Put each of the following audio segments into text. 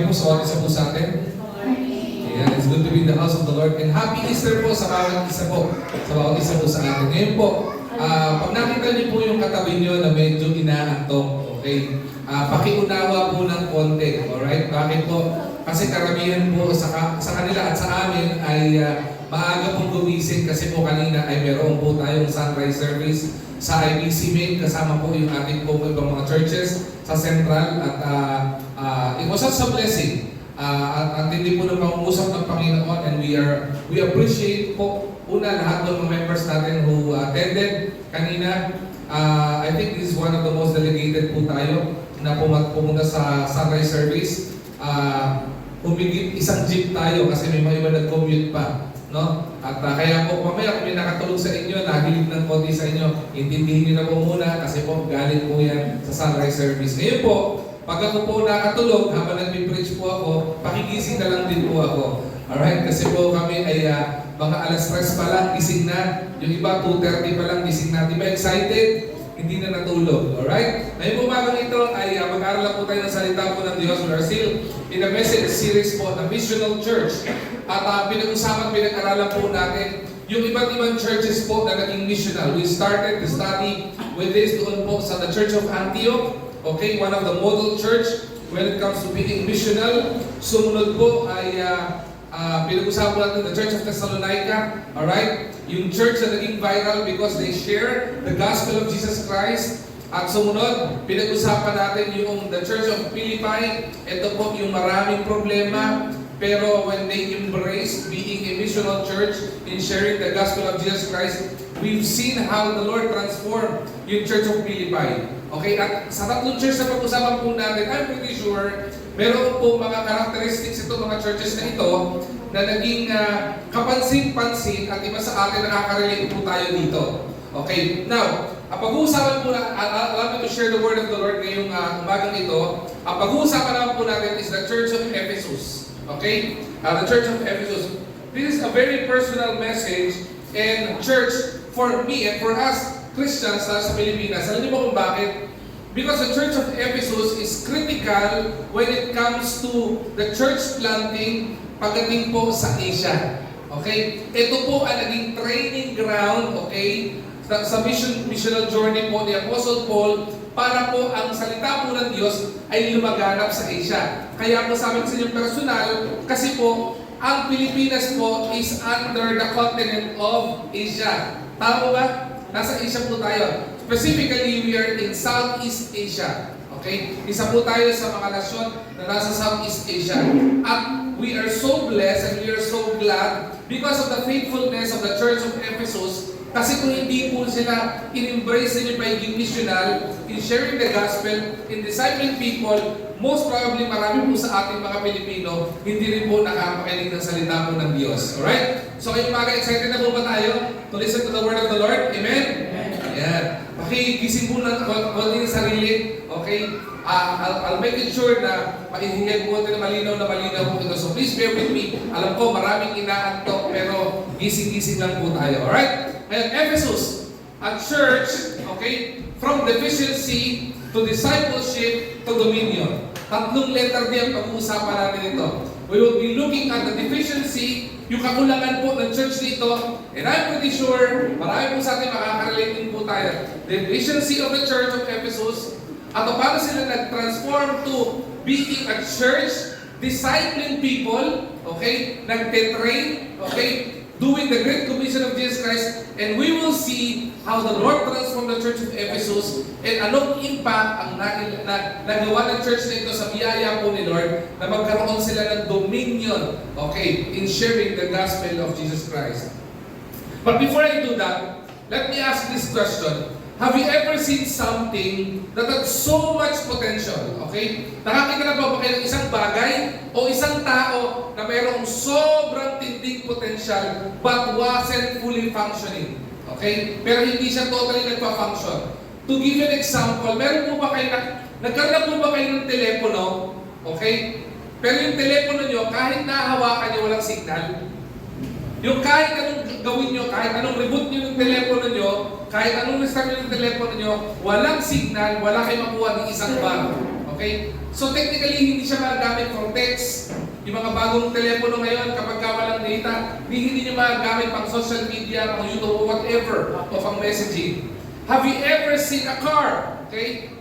po sa bawat isa po sa atin. Ayan, it's good to be in the house of the Lord. And happy Easter po sa bawat isa po. Sa bawat isa po sa atin. Ngayon po, pag nakita niyo po yung katabi niyo na medyo inaantok, okay? Pakiunawa po ng konti, alright? Bakit po? Kasi karamihan po sa kanila at sa amin ay maaga pong gumising kasi po kanina ay meron po tayong sunrise service sa IBC Main, kasama po yung ating po ibang mga churches sa Central at it was such a blessing. At hindi po na pangungusap ng Panginoon, and we appreciate po una lahat ng mga members natin who attended kanina. I think this is one of the most delegated po tayo na pumunta sa sunrise service. Humigit isang jeep tayo kasi may mga iba nag-commute pa. No? At kaya po mamaya kung may nakatulog sa inyo, nahilig ng konti sa inyo, intindihin nyo na po muna kasi po galing po yan sa sunrise service. Ngayon po, pag ako po nakatulog, habang nag-preach po ako, pakigising na lang din po ako. Alright? Kasi po kami ay mga alas 3 pa lang, gising na. Yung iba, 2:30 pa lang, gising na. Di ba excited? Hindi na natulog. Alright? Ngayon po umagang ito ay mag-aaral po tayo ng salita po ng Diyos. We are still in a message series po, the Missional Church. At pinag-aralan po natin yung iba't ibang churches po na naging missional. We started the study with this doon po sa the Church of Antioch. Okay, one of the model church when it comes to being missional. Sumunod po ay pinag-usapan natin the Church of Thessalonica. Alright? Yung church na naging viral because they share the gospel of Jesus Christ. At sumunod, pinag-usapan natin yung the Church of Philippi. Ito po yung maraming problema. Pero when they embrace being a missional church in sharing the gospel of Jesus Christ, we've seen how the Lord transformed yung Church of Philippi. Okay, at sa tatlong church na pag-usapan po natin, I'm pretty sure meron po mga characteristics ito, mga churches na ito, na naging kapansin-pansin at iba sa atin nakaka-relate po tayo dito. Okay, now, pag-uusapan po na, allow me to share the word of the Lord ngayong umagang ito. Pag-uusapan naman po natin is the Church of Ephesus. Okay? The Church of Ephesus. This is a very personal message and church for me and for us Christians sa Pilipinas. Alam niyo ba kung bakit? Because the Church of Ephesus is critical when it comes to the church planting pagdating po sa Asia. Okay? Ito po ang naging training ground, okay, sa missional journey po ni Apostle Paul para po ang salita po ng Diyos ay lumaganap sa Asia. Kaya po sa amin sa inyong personal, kasi po, ang Pilipinas po is under the continent of Asia. Tama ba? Nasa Asia po tayo. Specifically, we are in Southeast Asia. Okay? Isa po tayo sa mga nasyon na nasa Southeast Asia. At we are so blessed and we are so glad because of the faithfulness of the Church of Ephesus. Kasi kung hindi po sila in-embrace nila pagiging missional, in sharing the gospel, in discipling people, most probably marami po sa ating mga Pilipino, hindi rin po nakakakinig ng salita po ng Diyos. Alright? So kayo mga excited na po ba tayo to listen to the word of the Lord? Amen? Ayan. Pakigising po na konti ng sarili. Okay? I'll make it sure na maihingay po natin na malinaw po ito. So please bear with me. Alam ko maraming inaantok pero gising-gising lang po tayo. Alright? And Ephesus, a church, okay, from deficiency to discipleship to dominion. Tatlong letter din ang pag-uusapan natin ito. We will be looking at the deficiency, yung kakulangan po ng church dito, and I'm pretty sure, marami po sa atin makaka-relate din po tayo. The deficiency of the church of Ephesus, at paano sila nag-transform to being a church, discipling people, okay, nagte-train, okay, doing the Great Commission of Jesus Christ, and we will see how the Lord transformed the Church of Ephesus and anong impact ang nagawa ng church na ito sa biyaya po ni Lord na magkaroon sila ng dominion, okay, in sharing the gospel of Jesus Christ. But before I do that, let me ask this question. Have you ever seen something that had so much potential? Okay? Nakakita na ba kayo ng isang bagay o isang tao na mayroong sobrang tinding potential but wasn't fully functioning? Okay? Pero hindi siya totally nagpa-function. To give you an example, meron po ba kayo nagkaroon na po ba kayo ng telepono? Okay? Pero yung telepono nyo, kahit nahawakan nyo, walang signal. Yung kahit anong gawin nyo, kahit anong reboot nyo ng telepono nyo, kahit anong restart nyo ng telepono nyo, walang signal, wala kayo makuha ng isang bar. Okay? So technically, hindi siya magagamit for text. Yung mga bagong telepono ngayon, kapag ka walang data, hindi niya magagamit pang social media, pang YouTube, whatever, o pang messaging. Have you ever seen a car? Okay?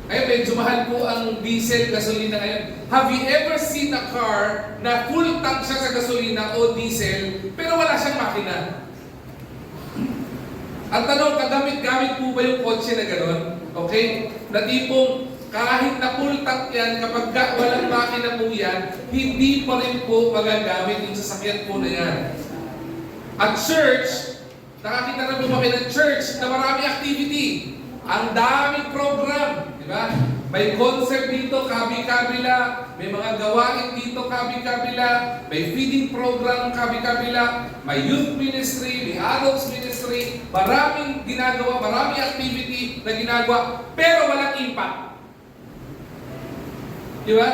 Ay, medyo mahal po ang diesel, gasolina ngayon. Have you ever seen a car na full tank siya sa gasolina o diesel, pero wala siyang makina? Ang tanong, kagamit-gamit po ba yung kotse na gano'n? Okay? Na tipong, kahit na full tank yan, kapag walang makina po yan, hindi pa rin po magagamit yung sasakyan po na yan. At church, nakakita na po kami ng church na marami activity. Ang daming program, di ba? May concert dito, kabi-kabila. May mga gawain dito, kabi-kabila. May feeding program, kabi-kabila. May youth ministry, may adults ministry. Maraming ginagawa, maraming activity na ginagawa, pero walang impact. Di ba?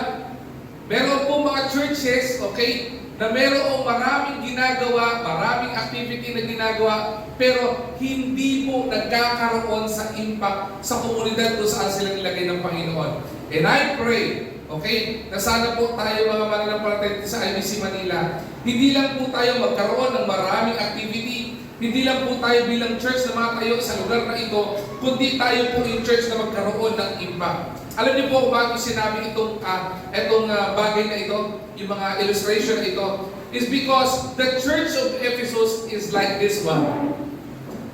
Meron po mga churches, okay, na merong maraming ginagawa, maraming activity na ginagawa, pero hindi po nagkakaroon sa impact sa komunidad kung saan sila nilagay ng Panginoon. And I pray, okay, na sana po tayo mga mananampalataya sa IBC Manila, hindi lang po tayo magkaroon ng maraming activity, hindi lang po tayo bilang church na matayo sa lugar na ito, kundi tayo po yung church na magkaroon ng impact. Alam niyo po kung bakit sinabi itong bagay na ito, yung mga illustration na ito, is because the church of Ephesus is like this one.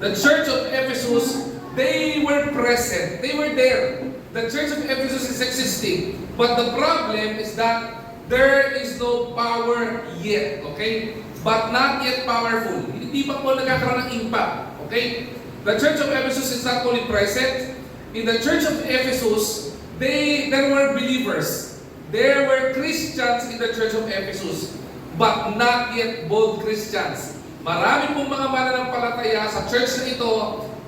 The church of Ephesus, they were present. They were there. The church of Ephesus is existing. But the problem is that there is no power yet. Okay? But not yet powerful. Hindi pa po nagkakaroon ng impact. Okay? The church of Ephesus is not only present. In the church of Ephesus, there were believers. There were Christians in the church of Ephesus, but not yet bold Christians. Marami pong mga mananampalataya sa church na ito,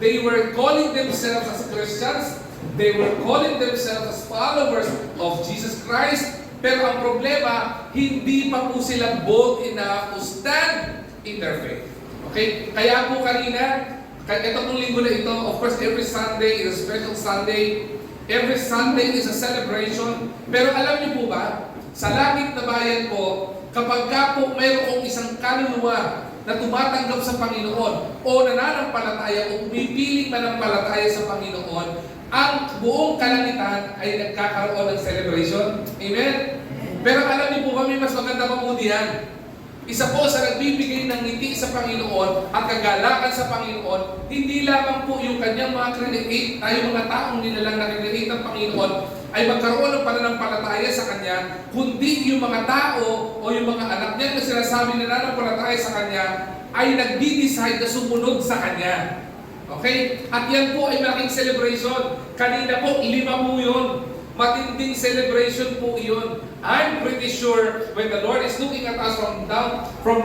they were calling themselves as Christians, they were calling themselves as followers of Jesus Christ, pero ang problema, hindi pa po sila bold enough to stand in their faith. Okay? Kaya po kanina, ito pong linggo na ito, of course every Sunday is a special Sunday. Every Sunday is a celebration. Pero alam niyo po ba, sa langit na bayan po, kapag ka po mayroong isang kaluluwa na tumatanggap sa Panginoon o nananampalataya o pumipiling manampalataya sa Panginoon, ang buong kalangitan ay nagkakaroon ng celebration. Amen? Pero alam niyo po ba, may mas maganda pa po diyan. Isa po sa nagbibigay ng ngiti sa Panginoon at kagalakan sa Panginoon, hindi lamang po yung kanyang mga create, tayo mga taong nilalang na create ng Panginoon, ay magkaroon ng pananampalataya sa Kanya, kundi yung mga tao o yung mga anak niya na sinasabi na nananampalataya sa Kanya, ay nagdi-decide na sumunod sa Kanya. Okay? At yan po ay malaking celebration. Kanina po, 5 po yun. Matinding celebration po iyon. I'm pretty sure when the Lord is looking at us from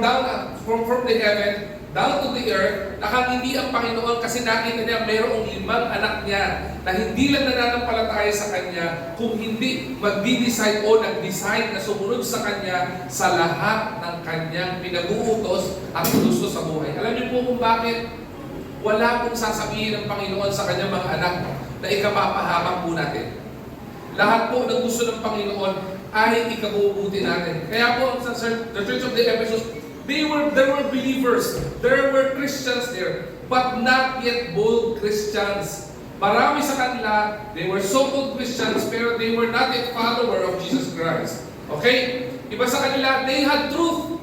the heaven down to the earth, nakangiti ang Panginoon kasi nakita niya mayroong 5 anak niya na hindi lang nananampalataya sa Kanya, kung hindi magdi-decide o nag-decide na sumunod sa Kanya sa lahat ng Kanyang pinag-uutos at gusto sa buhay. Alam niyo po kung bakit? Wala pong sasabihin ng Panginoon sa Kanyang mga anak na ikapapahamak po natin. Lahat po ng gusto ng Panginoon ay ikabubuti natin. Kaya po sa the Church of the Ephesus, there were believers, there were Christians there, but not yet bold Christians. Marami sa kanila, they were so-called Christians, pero they were not yet follower of Jesus Christ. Okay? Iba sa kanila, they had truth.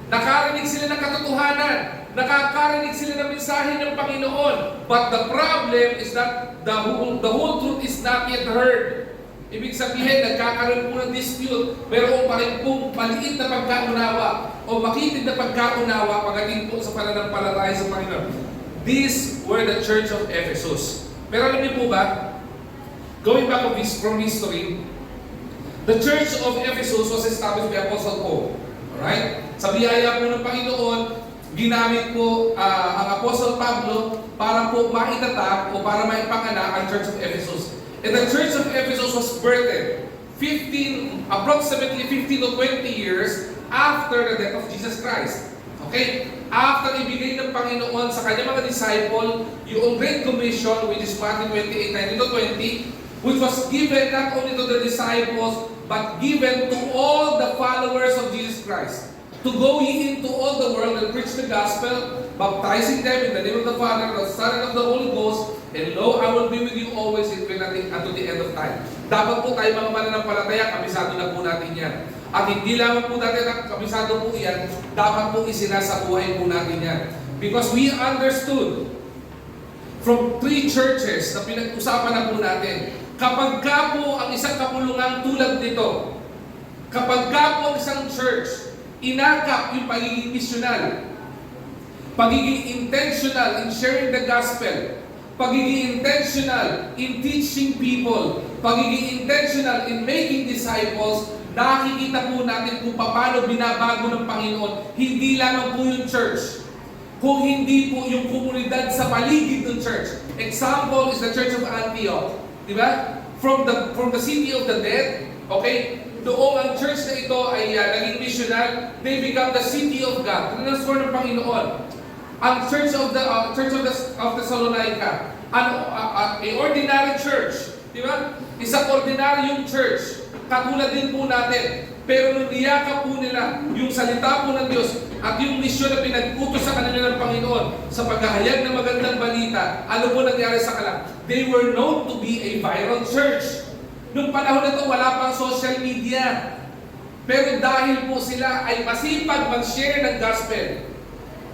Nakarinig sila ng katotohanan. Nakakarinig sila ng mensahe ng Panginoon. But the problem is that the whole truth is not yet heard. Ibig sabihin, nagkakaroon po ng dispute, pero pa rin pong maliit na pagkaunawa o makitid na pagkaunawa pagdating po sa pananampalataya sa Panginoon. These were the Church of Ephesus. Pero alam niyo po ba, going back from history, the Church of Ephesus was established by Apostle Paul. Alright? Sa biyaya po ng Panginoon, ginamit po ang Apostle Pablo para po maitatag o para maipanganak ang Church of Ephesus. And the Church of Ephesus was birthed approximately 15 to 20 years after the death of Jesus Christ. Okay? After ibigay ng Panginoon sa kanyang mga disciple, yung Great Commission, which is Matthew 28:19-20, which was given not only to the disciples, but given to all the followers of Jesus Christ. To go ye into all the world and preach the gospel, baptizing them in the name of the Father, the Son, and of the Holy Ghost, and lo, I will be with you always even unto the end of time. Dapat po tayo mga mananampalataya, kabisado na po natin yan. At hindi lamang po natin na kabisado po yan, dapat po isinasabuhay po natin yan. Because we understood from 3 churches na pinag-usapan na po natin, kapag ka po ang isang kapulungan tulad nito, kapag ka po ang isang church, inakap yung pagiging misyonal, pagiging intentional in sharing the gospel, pagiging intentional in teaching people, pagiging intentional in making disciples, nakikita po natin kung paano binabago ng Panginoon, hindi lamang po yung church, kung hindi po yung komunidad sa paligid ng church. Example is the Church of Antioch. Di ba? From the city of the dead, okay? Doon ang church na ito ay naging missional, they become the city of God. Tinransform ng Panginoon. Ang church of Thessalonica, a ordinary church, di ba? Isang ordinaryong church, katulad din po natin. Pero nung niyakap po nila yung salita po ng Diyos at yung misyon na pinag-utos sa kanila ng Panginoon sa paghahayag ng magandang balita, ano po nangyari sa kanila? They were known to be a viral church. Nung panahon na ito, wala pang social media. Pero dahil po sila ay masipag mag-share ng gospel.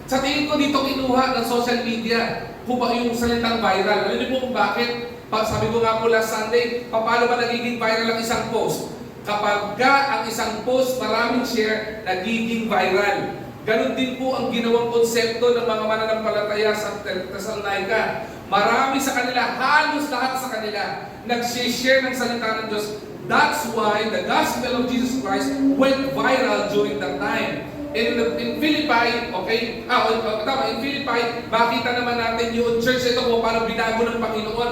Sa tingin ko dito kinuha ng social media kung ba yung salitang viral. Alam niyo po kung bakit? Sabi ko nga po last Sunday, paano ba nagiging viral ang isang post? Kapag ang isang post maraming share, nagiging viral. Ganon din po ang ginawang konsepto ng mga mananampalataya sa Thessalonica. Marami sa kanila, halos lahat sa kanila, nag-share ng salita ng Diyos. That's why the gospel of Jesus Christ went viral during that time. In Philippi, okay, in Philippi, makita naman natin yung church ito kung paano binago ng Panginoon.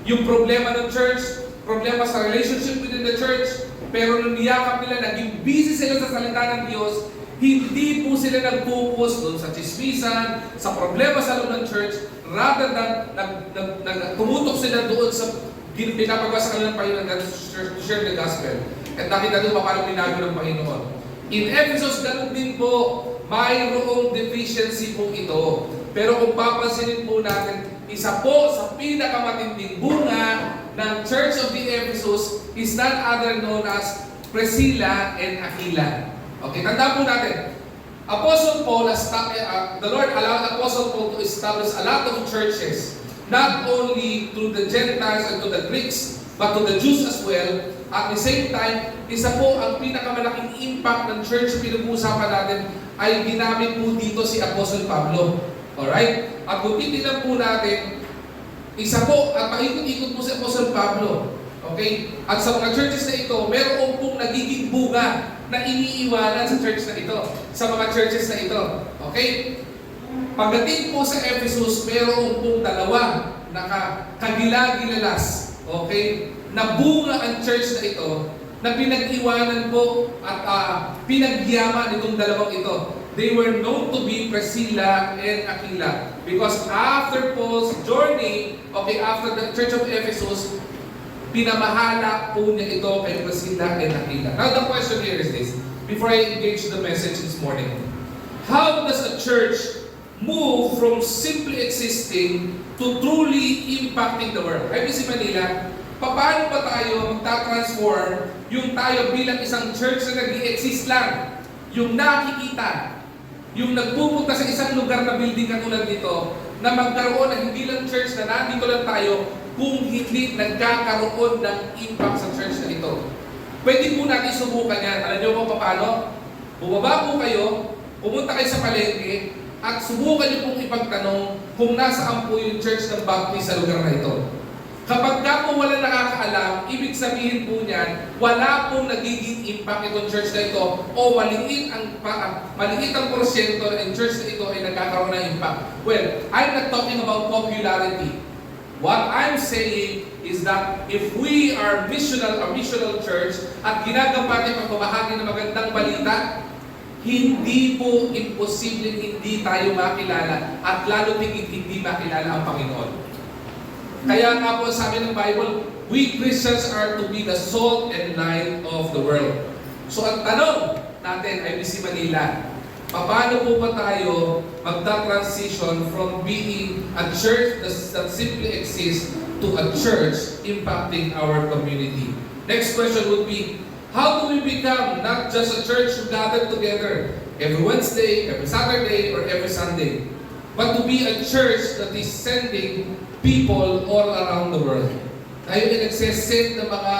Yung problema ng church, problema sa relationship within the church, pero nung niyakap nila, naging busy sila sa salita ng Diyos, hindi po sila nag-focus doon sa chismisan, sa problema sa loob ng church, rather than tumutok sila doon sa pinapagawa sa kanilang Panginoon to share the gospel. At nakita doon paano binago ng Panginoon. In Ephesus, ganun din po, mayroong deficiency po ito. Pero kung papansinin po natin, isa po sa pinakamatinding bunga ng Church of the Ephesus is none other known as Priscilla and Aquila. Okay, tanda po natin. Apostle Paul, the Lord allowed Apostle Paul to establish a lot of churches, not only to the Gentiles and to the Greeks, but to the Jews as well. At the same time, isa po ang pinakamalaking impact ng church pinag-uusapan natin ay ginamit po dito si Apostle Pablo. Alright? At kung titignan po natin, isa po, at paikot-ikot po si Apostle Pablo. Okay? At sa mga churches na ito, meron pong nagiging buga na iniiwanan sa church na ito, sa mga churches na ito. Okay? Pagdating po sa Ephesus, meron pong dalawa na kagilagilalas. Okay? Nabunga ang church na ito, na pinag-iwanan po at pinagyaman itong dalawang ito. They were known to be Priscilla and Aquila. Because after Paul's journey, okay, after the Church of Ephesus, pinamahala po niya ito kay Priscilla and Aquila. Now the question here is this, before I engage the message this morning. How does a church move from simply existing to truly impacting the world? IBC Manila, paano ba tayo magta-transform yung tayo bilang isang church na nag-i-exist lang? Yung nakikita, yung nagpupunta sa isang lugar na building katulad nito, na magkaroon na hindi lang church na nandito lang tayo, kung hindi nagkakaroon ng impact sa church na ito. Pwede po natin subukan yan. Alam niyo po paano? Bumaba po kayo, pumunta kayo sa palengke, at subukan niyo pong ipagtanong kung nasaan po yung church ng Baptist sa lugar na ito. Kapag ka po wala nakakaalam, ibig sabihin po niyan, wala pong nagiging impact itong church na ito o maliit ang porsyento ng church na ito ay nagkakaroon ng impact. Well, I'm not talking about popularity. What I'm saying is that if we are a missional church at ginagawa natin pagpamahagi ng magandang balita, hindi po imposible hindi tayo makilala at lalo tingin hindi makilala ang Panginoon. Kaya nga po sabi ng Bible, we Christians are to be the salt and light of the world. So ang tanong natin ay BC Manila, paano po ba tayo magta-transition from being a church that simply exists to a church impacting our community? Next question would be, how do we become not just a church who gather together every Wednesday, every Saturday, or every Sunday, but to be a church that is sending people all around the world? Tayo din nagsesend ng mga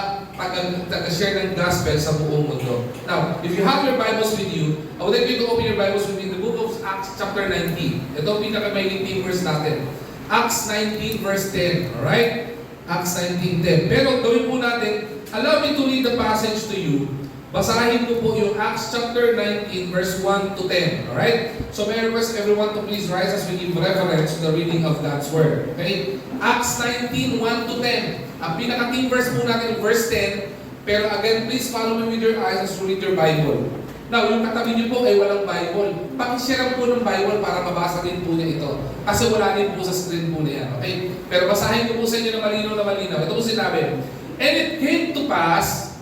taga-share ng gospel sa buong mundo. Now, if you have your Bibles with you, I would like you to open your Bibles with me in the book of Acts chapter 19. Ito ang pinaka-main verse natin. Acts 19 verse 10. Alright? Acts 19:10. Pero gawin po natin, allow me to read the passage to you. Basahin ko po yung Acts chapter 19 verse 1 to 10. Alright? So may I request everyone to please rise as we give reverence to the reading of God's Word. Okay? Acts 19, 1 to 10. Ang pinaka-team verse po natin verse 10. Pero again, please follow me with your eyes as you read your Bible. Now, yung katabi niyo po ay walang Bible. Pakishare po ng Bible para mabasa din po niya ito. Kasi wala din po sa screen po niya. Okay? Pero basahin ko po sa inyo ng malinaw na malinaw. Ito po sinabi. And it came to pass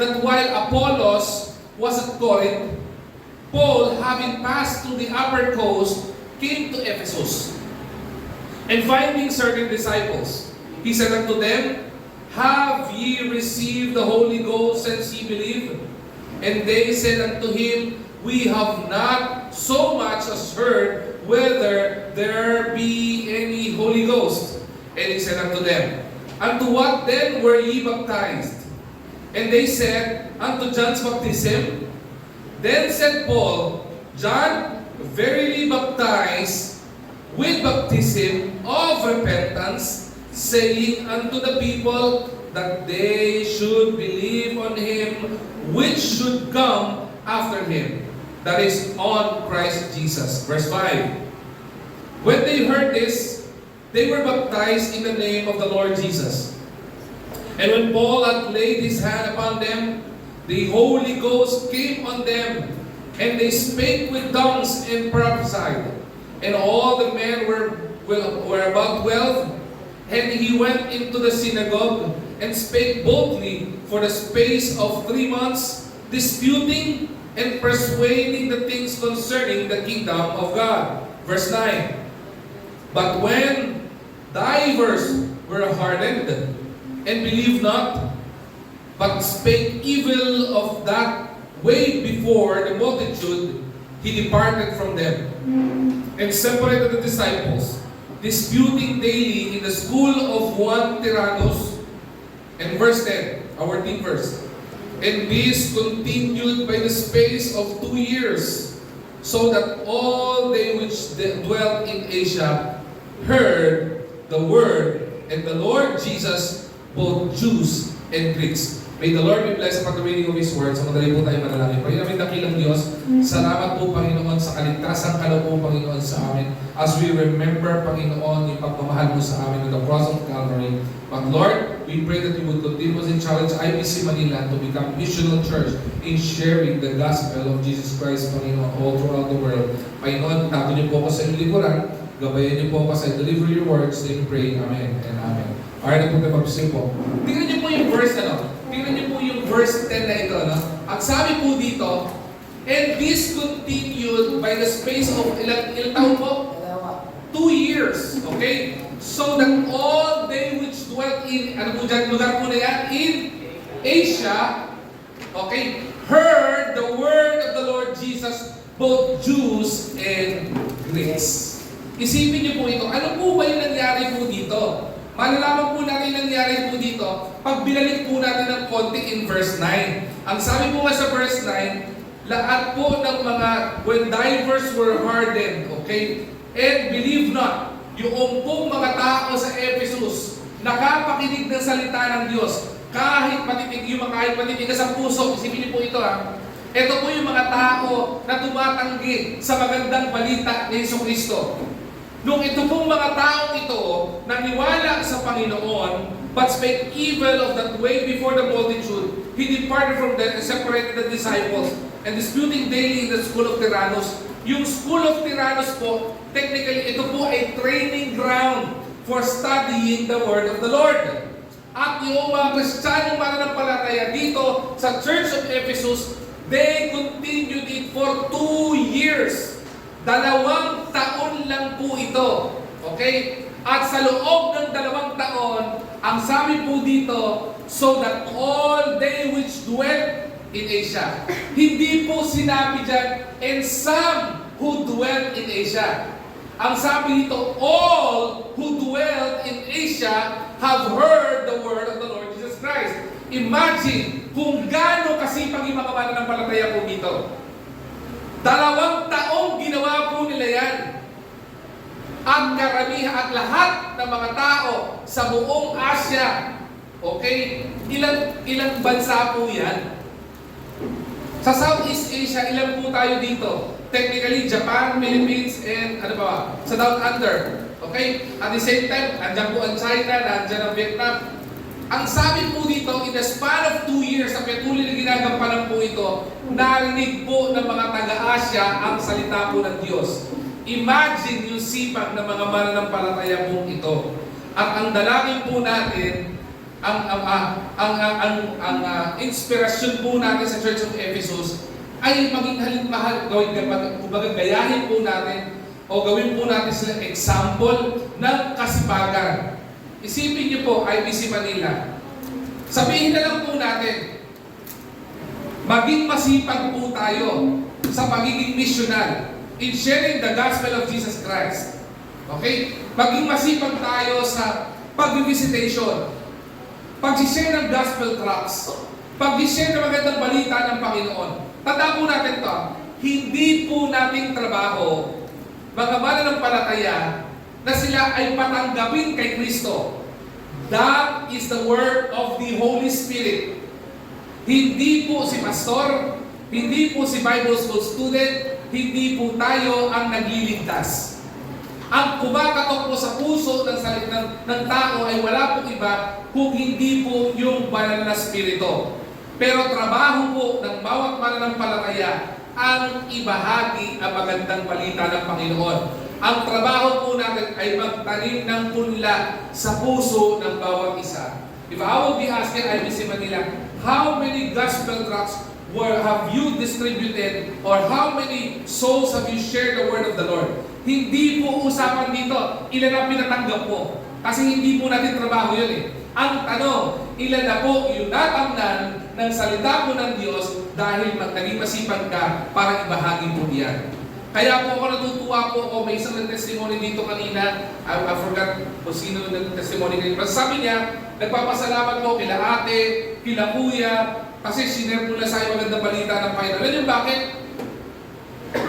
that while Apollos was at Corinth, Paul, having passed through the upper coast, came to Ephesus. And finding certain disciples, he said unto them, Have ye received the Holy Ghost since ye believe? And they said unto him, We have not so much as heard whether there be any Holy Ghost. And he said unto them, Unto what then were ye baptized? And they said, Unto John's baptism. Then said Paul, John verily baptized with baptism of repentance, saying unto the people that they should believe on him which should come after him, that is, on Christ Jesus. Verse 5. When they heard this, they were baptized in the name of the Lord Jesus. And when Paul had laid his hand upon them, the Holy Ghost came on them, and they spake with tongues and prophesied. And all the men were about 12. And he went into the synagogue and spake boldly for the space of 3 months, disputing and persuading the things concerning the kingdom of God. Verse 9. But when divers were hardened and believed not, but spake evil of that way before the multitude, he departed from them and separated the disciples, disputing daily in the school of one Tyrannus. And verse 10, our theme verse. And this continued by the space of 2 years, so that all they which dwelt in Asia heard the word, and the Lord Jesus, both Jews and Greeks. May the Lord be blessed upon the reading of His Word. Sa madali po tayo manalangin. Pagin namin dakilang Diyos, salamat po Panginoon sa kaligtasan ka po Panginoon sa amin. As we remember Panginoon yung pagmamahal mo sa amin on the cross of Calvary. But Lord, we pray that you would continuously challenge IBC Manila to become missional church in sharing the gospel of Jesus Christ Panginoon all throughout the world. Panginoon, tato niyo po ako sa inyong likuran. Gabayan niyo po ako sa deliver your words. Then pray, Amen and Amen. Alright, na po tayo mag-sing po. Tingnan niyo po yung verse Tingnan niyo po yung verse 10 na ito, no? Ang sabi po dito, and this continued by the space of ilang taon po? 2 years. Okay? So that all they which dwelt in, ano po dyan, lugar po na yan? In Asia, okay, heard the word of the Lord Jesus, both Jews and Greeks. Isipin niyo po ito. Ano po ba yung nangyari po dito? Malalaman po natin nangyari po dito pag binalik po natin ng konti in verse 9. Ang sabi po sa verse 9, lahat po ng mga when divers were hardened, okay, and believe not, yung pong mga tao sa Ephesus, nakapakinig ng salita ng Diyos, kahit matitig ka sa puso, isipin niyo po ito Ito po yung mga tao na tumatanggi sa magandang balita ni Jesucristo. Nung ito pong mga taong ito, naniwala sa Panginoon, but spake evil of that way before the multitude, he departed from them and separated the disciples, and disputing daily in the school of Tyrannus. Yung school of Tyrannus po, technically, ito po ay training ground for studying the Word of the Lord. At yung mga Kristiyanong mananampalataya dito sa Church of Ephesus, they continued it for 2 years. 2 taon lang po ito. Okay? At sa loob ng 2 taon, ang sabi po dito, so that all they which dwell in Asia. Hindi po sinabi dyan, and some who dwell in Asia. Ang sabi dito, all who dwell in Asia have heard the word of the Lord Jesus Christ. Imagine kung gaano kasipag yung mga mananampalataya po dito. 2 taong ginawa po nila yan. Ang karamihan at lahat ng mga tao sa buong Asia, okay, ilang bansa po yan? Sa Southeast Asia, ilan po tayo dito? Technically, Japan, Philippines, and ano ba? Sa Down Under. Okay? At the same time, andyan po ang China, andyan ang Vietnam. Ang sabi po dito, in the span of 2 years, sa patuloy na ginagampanan po ito, narinig po ng mga taga-Asia ang salita po ng Diyos. Imagine yung sipag ng mga mananampalataya po ito. At ang dalangin po natin, ang inspirasyon po natin sa Church of Ephesus ay maging halimahal, kumbaga gayahin po natin o gawin po natin sila example ng kasipagan. Isipin niyo po, IBC Manila. Sabihin na lang po natin, maging masipag po tayo sa pagiging missional in sharing the gospel of Jesus Christ. Okay? Maging masipag tayo sa pag-visitation, pag-share ng gospel tracts, pag-share ng magandang balita ng Panginoon. Tandaan po natin to, hindi po nating trabaho, mga mananampalataya, na sila ay patanggapin kay Kristo. That is the work of the Holy Spirit. Hindi po si pastor, hindi po si Bible school student, hindi po tayo ang nagliligtas. Ang kumakatok po sa puso ng tao ay wala pong iba kung hindi po yung banal na spirito. Pero trabaho po ng bawat mananampalataya ang ibahagi ang magandang balita ng Panginoon. Ang trabaho po natin ay magtanim ng punla sa puso ng bawat isa. If I would be asking IBC Manila, how many gospel tracts have you distributed or how many souls have you shared the word of the Lord? Hindi po usapan dito, ilan ang pinatanggap po. Kasi hindi po natin trabaho yun eh. Ang tanong, ilan na po yung natamnan ng salita po ng Diyos dahil naging masipag ka para ibahagi po yan. Kaya po ako natutuwa po ako, may isang testimony dito kanina, I forgot kung sino ng testimony kanina. Sabi niya, nagpapasalamat po kila ate, kila kuya, kasi sinare po na sa iyo magandang balita ng Panginoon. Alam niyo bakit?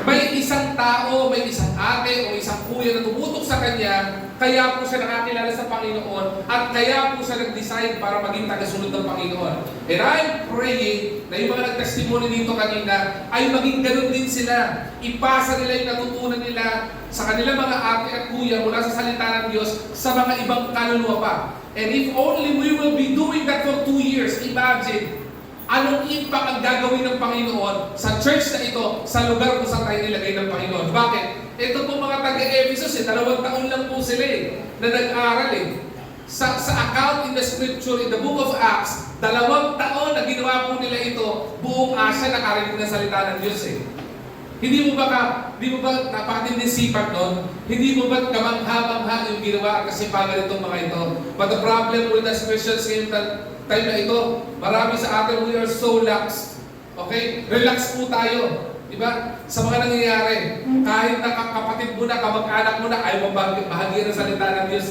May isang tao, may isang ate o isang kuya na tumutok sa kanya, kaya po siya nakakilala sa Panginoon at kaya po siya nag-decide para maging tagasunod ng Panginoon. And I'm praying na yung mga nag-testimony dito kanina ay maging ganun din sila. Ipasa nila yung natutunan nila sa kanilang mga ate at kuya mula sa salita ng Diyos sa mga ibang kaluluwa pa. And if only we will be doing that for 2 years, imagine, anong impact ang gagawin ng Panginoon sa church na ito, sa lugar kung saan tayo nilagay ng Panginoon. Bakit? Ito po mga taga-Ephesus, 2 taon lang po sila na nag-aral Sa account in the scripture, in the book of Acts, 2 taon na ginawa po nila ito, buong Asia nakarinig ng salita ng Diyos Hindi mo ba napakatinding sipag nun? Hindi mo ba kamangha-mangha yung ginawa at kasipagan itong mga ito? But the problem with us Christians ngayon time na ito, marami sa atin, we are so lax. Okay? Relax po tayo. Diba? Sa mga nangyayari, kahit na kapatid mo na, kamag-anak mo na, ayaw mabahagian ng salita ng Diyos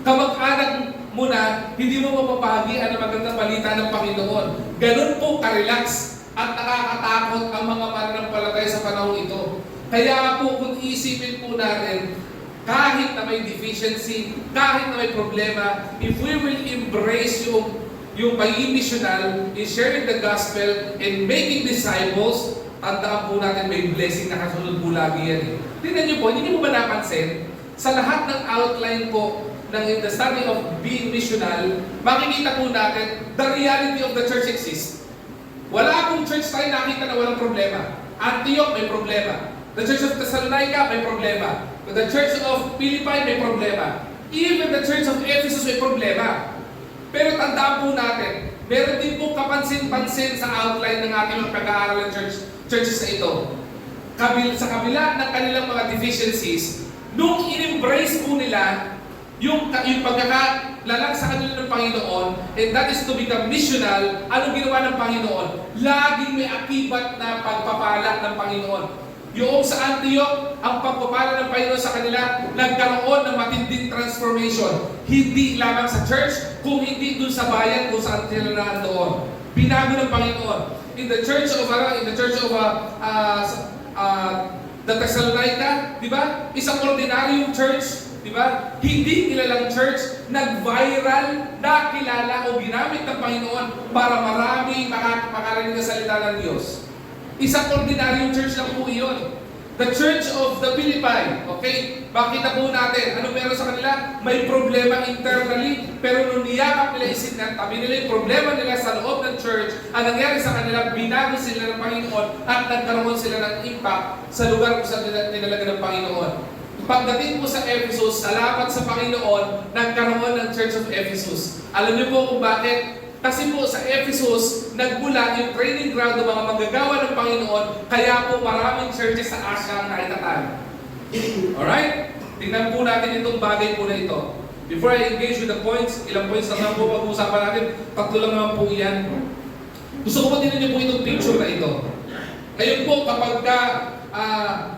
Kamag-anak mo na, hindi mo mapapahagian ang magandang balita ng Panginoon. Ganun po ka-relax at nakakatakot ang mga mananampalataya sa panahon ito. Kaya po, kung isipin po natin, kahit na may deficiency, kahit na may problema, if we will embrace yung pagiging missional, in sharing the gospel, and making disciples, tandaan po natin may blessing na kasunod po lagi yan Tingnan niyo po, hindi mo ba napansin? Sa lahat ng outline po ng the study of being missional, makikita po natin the reality of the church exists. Wala akong church tayo nakita na walang problema. Antioch may problema. The Church of Thessalonica may problema. The Church of Philippi may problema. Even the Church of Ephesus may problema. Pero tandaan po natin, meron din po kapansin-pansin sa outline ng ating pag-aaral ng churches na ito. Sa kabila ng kanilang mga deficiencies, nung in-embrace po nila yung pagkakalalang sa kanila ng Panginoon, and that is to become missional, anong ginawa ng Panginoon? Laging may akibat na pagpapala ng Panginoon. Yung sa Antioch, ang pagpapala ng Panginoon sa kanila, nagkaroon ng matinding transformation. Hindi lamang sa church, kung hindi dun sa bayan kung saan sila nandoon. Binago ng Panginoon. In the church of the Thessalonica, di ba? Isang ordinaryong church, di ba? Hindi kilalang church, nag-viral, nakilala o ginamit ng Panginoon para maraming makakarinig ng salita ng Diyos. Isang ordinaryong church lang po iyon. The Church of the Philippi, okay? Makita po natin, ano meron sa kanila? May problema internally, pero nung niyakap nila tabi nila yung problema nila sa loob ng church, ang nangyari sa kanila, binago sila ng Panginoon at nagkaroon sila ng impact sa lugar kung saan nilalagay ng Panginoon. Pagdating po sa Ephesus, salamat sa Panginoon, nagkaroon ng Church of Ephesus. Alam niyo po kung bakit? Kasi po sa Ephesus, nagmula yung training ground ng mga manggagawa ng Panginoon, kaya po maraming churches sa Asia ang naitatan. Alright? Tingnan po natin itong bagay po na ito. Before I engage with the points, ilang points na naman po pag-uusapan natin, 3 lang naman po yan. Gusto ko po din niyo po itong picture na ito. Ngayon po, kapag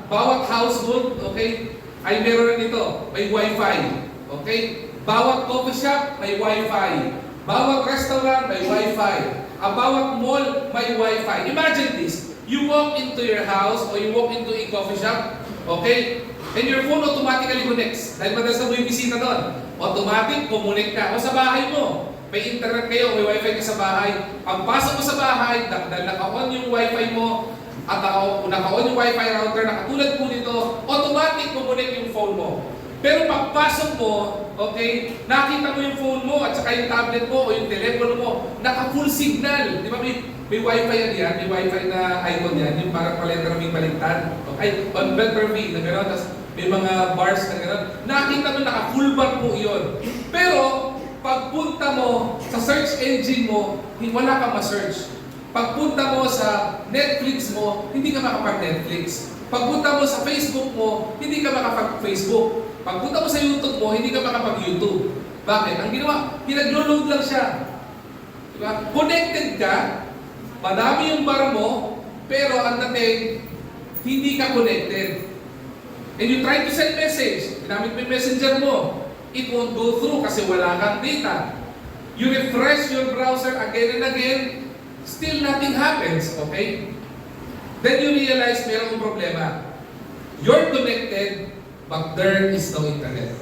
bawat household, okay, ay meron nito, may wifi. Okay? Bawat coffee shop, may wifi. Bawat restaurant, may wifi. Ang bawat mall, may wifi. Imagine this. You walk into your house or you walk into a coffee shop, okay? And your phone automatically connects. Dahil madalas na mo yung bisita doon. Automatic, connect ka. O sa bahay mo, may internet kayo, may wifi ka sa bahay. Pagpasok mo sa bahay, dahil naka-on yung wifi mo, at naka-on yung wifi router, nakatulad po nito, automatic connect yung phone mo. Pero pagpasok mo, okay, nakita mo yung phone mo at saka yung tablet mo o yung telepono mo, naka-full signal. Di ba may wifi yan, may wifi na icon yan, yung parang paleta na may baligtad. Okay, on better V na gano'n, tapos may mga bars na gano'n. Nakita mo, naka-full bar po yun. Pero, pagpunta mo sa search engine mo, wala kang ma-search. Pagpunta mo sa Netflix mo, hindi ka makapag-Netflix. Pagpunta mo sa Facebook mo, hindi ka makapag-Facebook. Pagpunta mo sa YouTube mo, hindi ka makapag-YouTube. Bakit? Ang ginawa, pinag-load lang siya. Diba? Connected ka, madami yung bar mo, pero ang dating, hindi ka connected. And you try to send message, ginamit mo yung messenger mo, it won't go through kasi wala kang data. You refresh your browser again and again, still nothing happens, okay? Then you realize mayroong problema. You're connected, but there is no internet.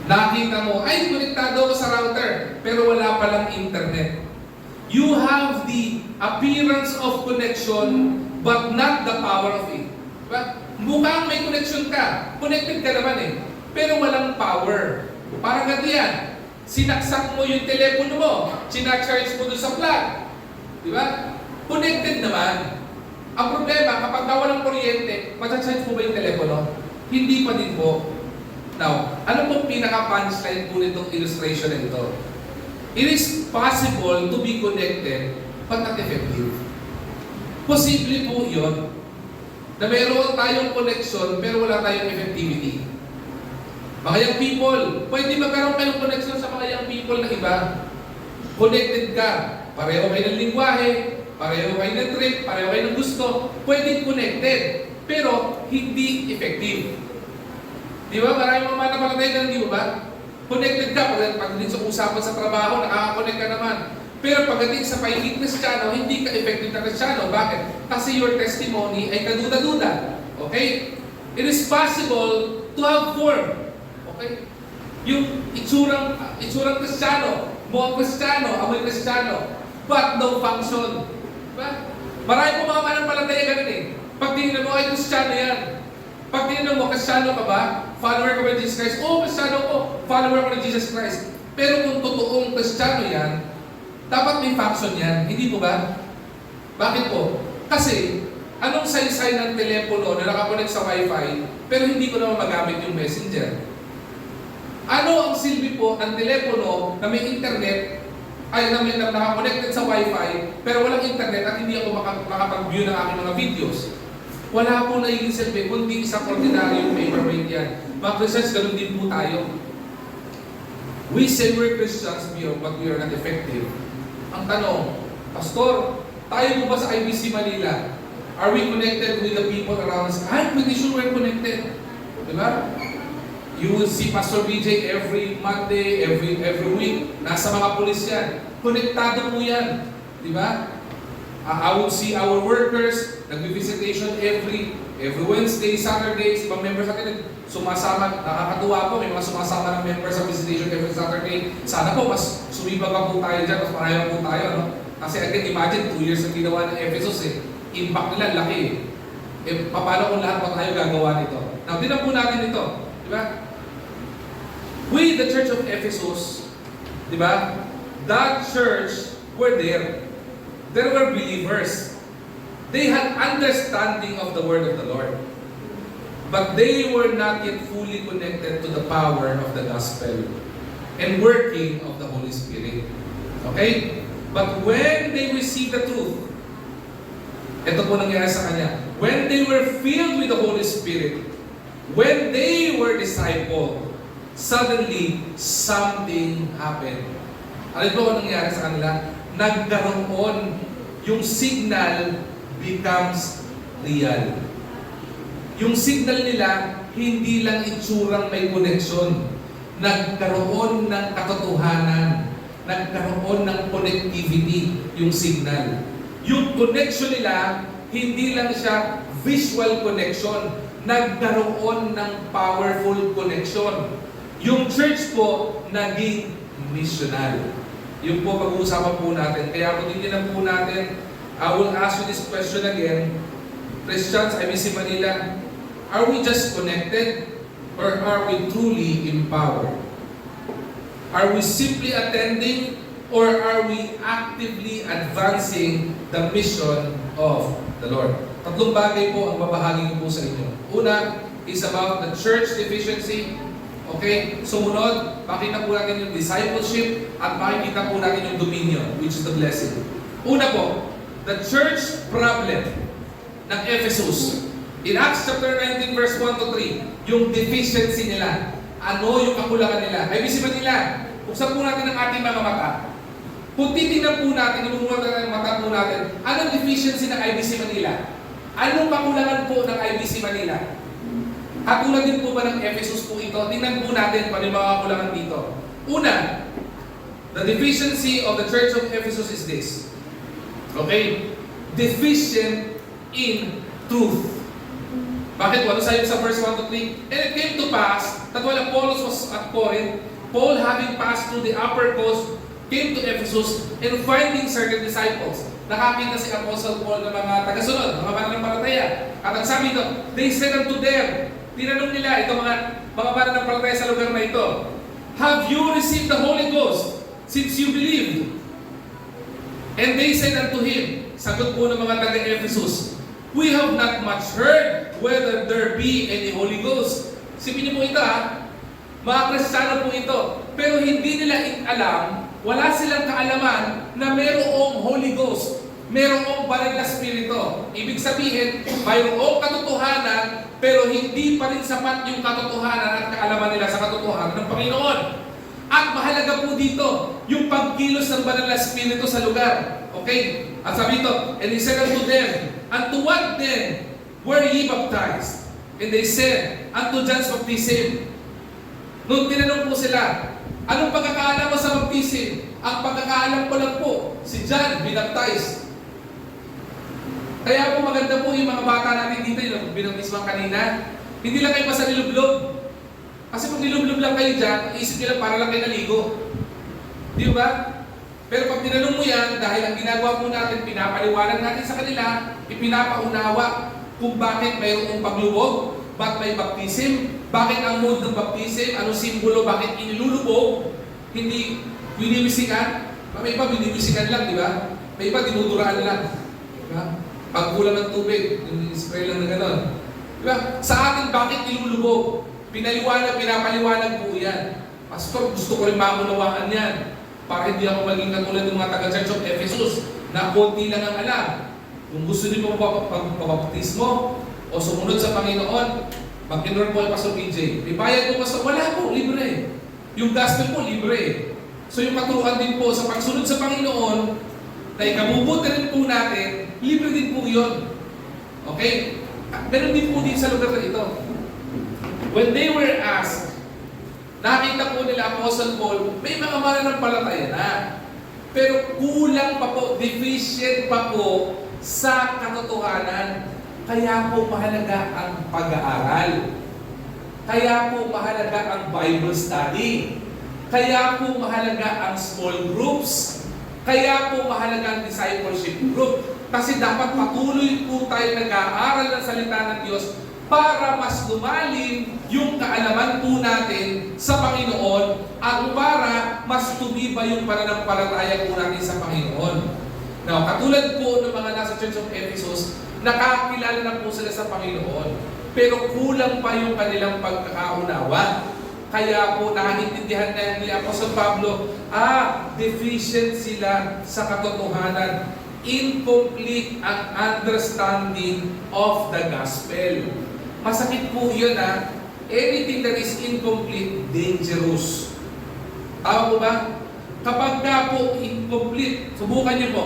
Nakita mo, ay, konektado ako sa router, pero wala palang internet. You have the appearance of connection, but not the power of it. Diba? Mukhang may connection ka, connected ka naman eh, pero walang power. Parang ganito yan, sinaksak mo yung telepono mo, sinacharge mo doon sa plug. Diba? Connected naman. Ang problema, kapag walang kuryente, matacharge mo ba yung telepono? Hindi pa din po. Now, ano pong pinaka-punchline po nitong illustration na ito? It is possible to be connected, but not effective. Posible po yun, na mayroon tayong connection, pero wala tayong effectivity. Mga young people, pwede magkaroon kayong connection sa mga young people na iba. Connected ka, pareho kayo ng lingwahe, pareho kayo ng trip, pareho kayo ng gusto, pwedeng connected, pero hindi effective. Di ba? Maraming mga manapalagay ng di ba? Connected ka, pagdating sa usapan sa trabaho, nakaka-connect ka naman. Pero pagdating sa pagiging Kristiyano, hindi ka effective na Kristiyano. Bakit? Kasi your testimony ay kaduda-duda. Okay? It is possible to have form. Okay? Yung itsurang Kristiyano, mukhang Kristiyano, amoy Kristiyano, but no function. Diba? Marami po mga mananampalataya ganun eh. Pag tingnan mo, ay Kristiyano yan. Pag tingnan mo, Kristiyano ka ba? Follower ka ba ng Jesus Christ? Oo, Kristiyano ko. Follower ko ng Jesus Christ. Pero kung totoong Kristiyano yan, dapat may function yan. Hindi po ba? Bakit po? Kasi, anong saysay ng telepono na nakakonect sa wifi, pero hindi ko naman magamit yung messenger? Ano ang silbi po ng telepono na may internet, ay na naka-connected sa Wi-Fi, pero walang internet at hindi ako makapag-view ng aking mga videos? Wala po nagiging silbi, kundi isang ordinaryong paperweight yan. Mga Christians, ganun din po tayo. We say we're Christians, but we are not effective. Ang tanong, Pastor, tayo po ba sa IBC Manila? Are we connected with the people around us? I'm pretty sure we're connected. Diba? You will see Pastor BJ every Monday, every week. Nasa mga pulis yan. Konektado po yan. Diba? I would see our workers, nag-visitation every Wednesday, Saturdays, ibang members natin sumasama, nakakatuwa po, may mga sumasama ng members sa visitation every Saturday. Sana po, mas sumibag pa po tayo dyan, mas marami po tayo, no? Kasi again, imagine, 2 years na ginawa ng Ephesus impact nila, laki paano kung lahat pa tayo gagawa nito? Now, tinan po natin ito, di ba? We, the Church of Ephesus, di ba? That church were there. There were believers. They had understanding of the word of the Lord. But they were not yet fully connected to the power of the gospel and working of the Holy Spirit. Okay? But when they received the truth, ito po nangyari sa kanya. When they were filled with the Holy Spirit, when they were discipled, suddenly something happened. Ano po ang nangyari sa kanila? Nagkaroon, yung signal becomes real. Yung signal nila, hindi lang itsurang may koneksyon. Nagkaroon ng katotohanan. Nagkaroon ng connectivity, yung signal. Yung connection nila, hindi lang siya visual connection. Nagkaroon ng powerful connection. Yung church po, naging missional. Yung po pag-uusapan po natin. Kaya kung titignan po natin, I will ask you this question again. Christians, IBC Manila, are we just connected or are we truly empowered? Are we simply attending or are we actively advancing the mission of the Lord? Tatlong bagay po ang babahagi ko po sa inyo. Una is about the church deficiency. Okay? Sumunod, makita po natin yung discipleship at makikita po natin yung dominion, which is the blessing. Una po, the church problem ng Ephesus. In Acts chapter 19 verse 1 to 3, yung deficiency nila. Ano yung kakulangan nila? Ay, ibig nila, buksan po natin ang ating mga mata. Kung titignan po natin, ibumulat natin ang mata po natin, anong deficiency ng IBC Manila? Anong kakulangan po ng IBC Manila? At tulad din po ba ng Ephesus po ito? Tingnan po natin paano yung mga kakulangan dito. Una, the deficiency of the church of Ephesus is this. Okay? Deficient in truth. Bakit? Ano sabi sa verse 1 to 3? And it came to pass that while Apollos was at Corinth, Paul, having passed through the upper coast, came to Ephesus and finding certain disciples. Nakakita si Apostle Paul ng mga tagasunod, mga mananampalataya. At ang sabi ito, they said unto them, tinanong nila itong mga mananampalataya sa lugar na ito, have you received the Holy Ghost since you believed? And they said unto him, sagot po ng mga taga-Ephesus, we have not much heard whether there be any Holy Ghost. Sipin niyo po ito mga Kristiyano po ito. Pero hindi nila alam, wala silang kaalaman na mayroong Holy Ghost. Mayroong banal na Espiritu. Ibig sabihin, mayroong katotohanan, pero hindi pa rin sapat yung katotohanan at kaalaman nila sa katotohanan ng Panginoon. At mahalaga po dito, yung pagkilos ng banal na Espiritu sa lugar. Okay? At sabi ito, and he said unto them, unto what then were ye baptized? And they said, unto John's baptism. Nung tinanong po sila, anong pagkakaalam mo sa baptism? Ang pagkakaalam ko lang po, si John binaptize. Kaya po maganda po yung mga bata natin dito, yung binaptisman kanina. Hindi lang kayo basta nilublob. Kasi kung nilublob lang kayo dyan, iisip nila para lang kayo naligo. Di ba? Pero pag tinanong mo yan, dahil ang ginagawa po natin, pinapaliwanag natin sa kanila, ipinapaunawa kung bakit mayroong paglubog, bakit may baptism, bakit ang mode ng baptism, anong simbolo, bakit inilulubog, hindi biniwisikan. May iba biniwisikan lang, di ba? May iba dinuduraan lang. Di ba? Pag kulang ng tubig, spray lang na gano'n. Di ba? Sa atin, bakit nilulubog? Pinapaliwanag po yan. Pastor, gusto ko rin maunawaan yan para hindi ako maging katulad ng mga taga-Church of Ephesus na konti lang ang alam. Kung gusto niyo pagpapabaptismo o sumunod sa Panginoon, mag-enroll po kay Pastor PJ. May bayad po, Pastor? Wala po, libre. Yung gospel po, libre. So yung katuruan din po sa pagsunod sa Panginoon, na ikabubuti rin po natin, libre din po yun. Okay? Ganun din po din sa lugar na ito. When they were asked, nakita po nila Apostle Paul, may mga mananampalataya na. Pero kulang pa po, deficient pa po sa katotohanan. Kaya po mahalaga ang pag-aaral. Kaya po mahalaga ang Bible study. Kaya po mahalaga ang small groups. Kaya po mahalaga ang discipleship group. Kasi dapat patuloy po tayo nag-aaral ng salita ng Diyos para mas lumalim yung kaalaman po natin sa Panginoon at para mas tumibay yung pananampalataya po natin sa Panginoon. Now, katulad po ng mga nasa Church of Ephesus, nakakilala na po sila sa Panginoon, pero kulang pa yung kanilang pagkakaunawa. Kaya po nakaintindihan na ni Apostle Pablo, deficient sila sa katotohanan. Incomplete ang understanding of the gospel. Masakit po yun anything that is incomplete, dangerous. Tama po ba? Kapag ka po incomplete, subukan niyo po,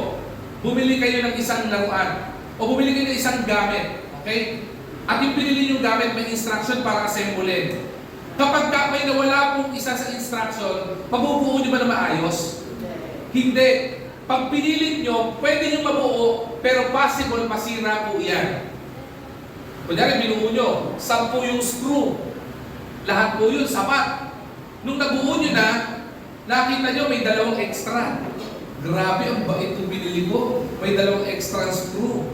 bumili kayo ng isang laruan o bumili kayo ng isang gamit. Okay? At yung pinili yung gamit, may instruction para assemblein. Kapag ka may nawala pong isa sa instruction, mabubuo niyo ba na maayos? Hindi. Pag pinilit nyo, pwede nyo mabuo, pero possible masira po yan. Kunyari, binuo nyo, 10 yung screw. Lahat po yun, sapat. Nung nabuo nyo na, nakita nyo may 2 extra. Grabe, ang bait yung binili ko. May 2 extra screw.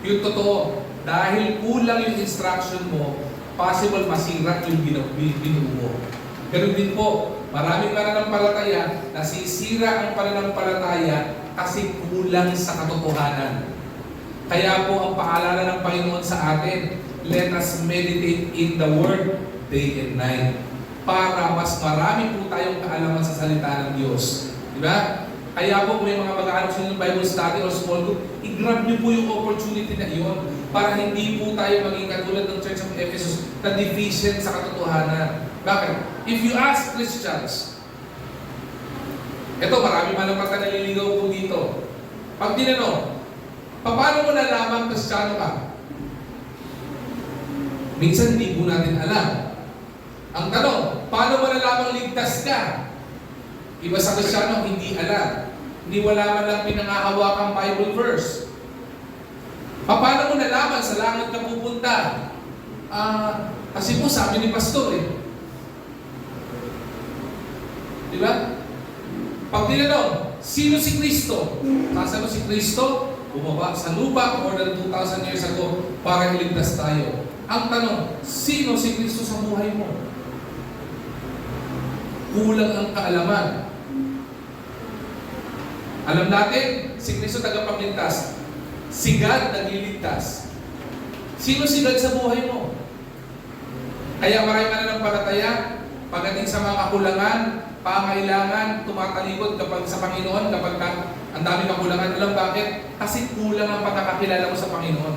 Yung totoo, dahil kulang yung instruction mo, possible masira yung binuo. Ganun din po, maraming pananampalataya, nasisira ang pananampalataya kasi kulang sa katotohanan. Kaya po ang paalala ng Panginoon sa atin, let us meditate in the Word day and night para mas marami po tayong kaalaman sa salita ng Diyos. Diba? Kaya po may mga mag-aaral sa Bible study or small group, i-grab niyo po yung opportunity na iyon para hindi po tayo maging katulad ng Church of Ephesus na deficient sa katotohanan. Bakit? If you ask Christians, ito marami man naman na naliligaw po dito. Pag tinanong, paano mo nalaman Kristiyano ka? Minsan hindi po natin alam. Ang tanong, paano mo nalaman ligtas ka? Iba sa Kristiyano, hindi alam. Hindi wala man lang pinangahawakang Bible verse. Paano mo nalaman sa langit ka pupunta? Kasi po sabi ni Pastor Diba? Pag tinanong, sino si Kristo? Nasaan si Kristo? Bumaba sa lupa more than 2,000 years ago para iligtas tayo. Ang tanong, sino si Kristo sa buhay mo? Kulang ang kaalaman. Alam natin, si Kristo tagapagligtas. Si God nagliligtas. Sino si God sa buhay mo? Kaya maraming mananampalataya, pagdating sa mga kakulangan, pangailangan, tumatalikod kapag sa Panginoon, kapag ang daming kakulangan. Alam bakit? Kasi kulang ang pagkakakilala mo sa Panginoon.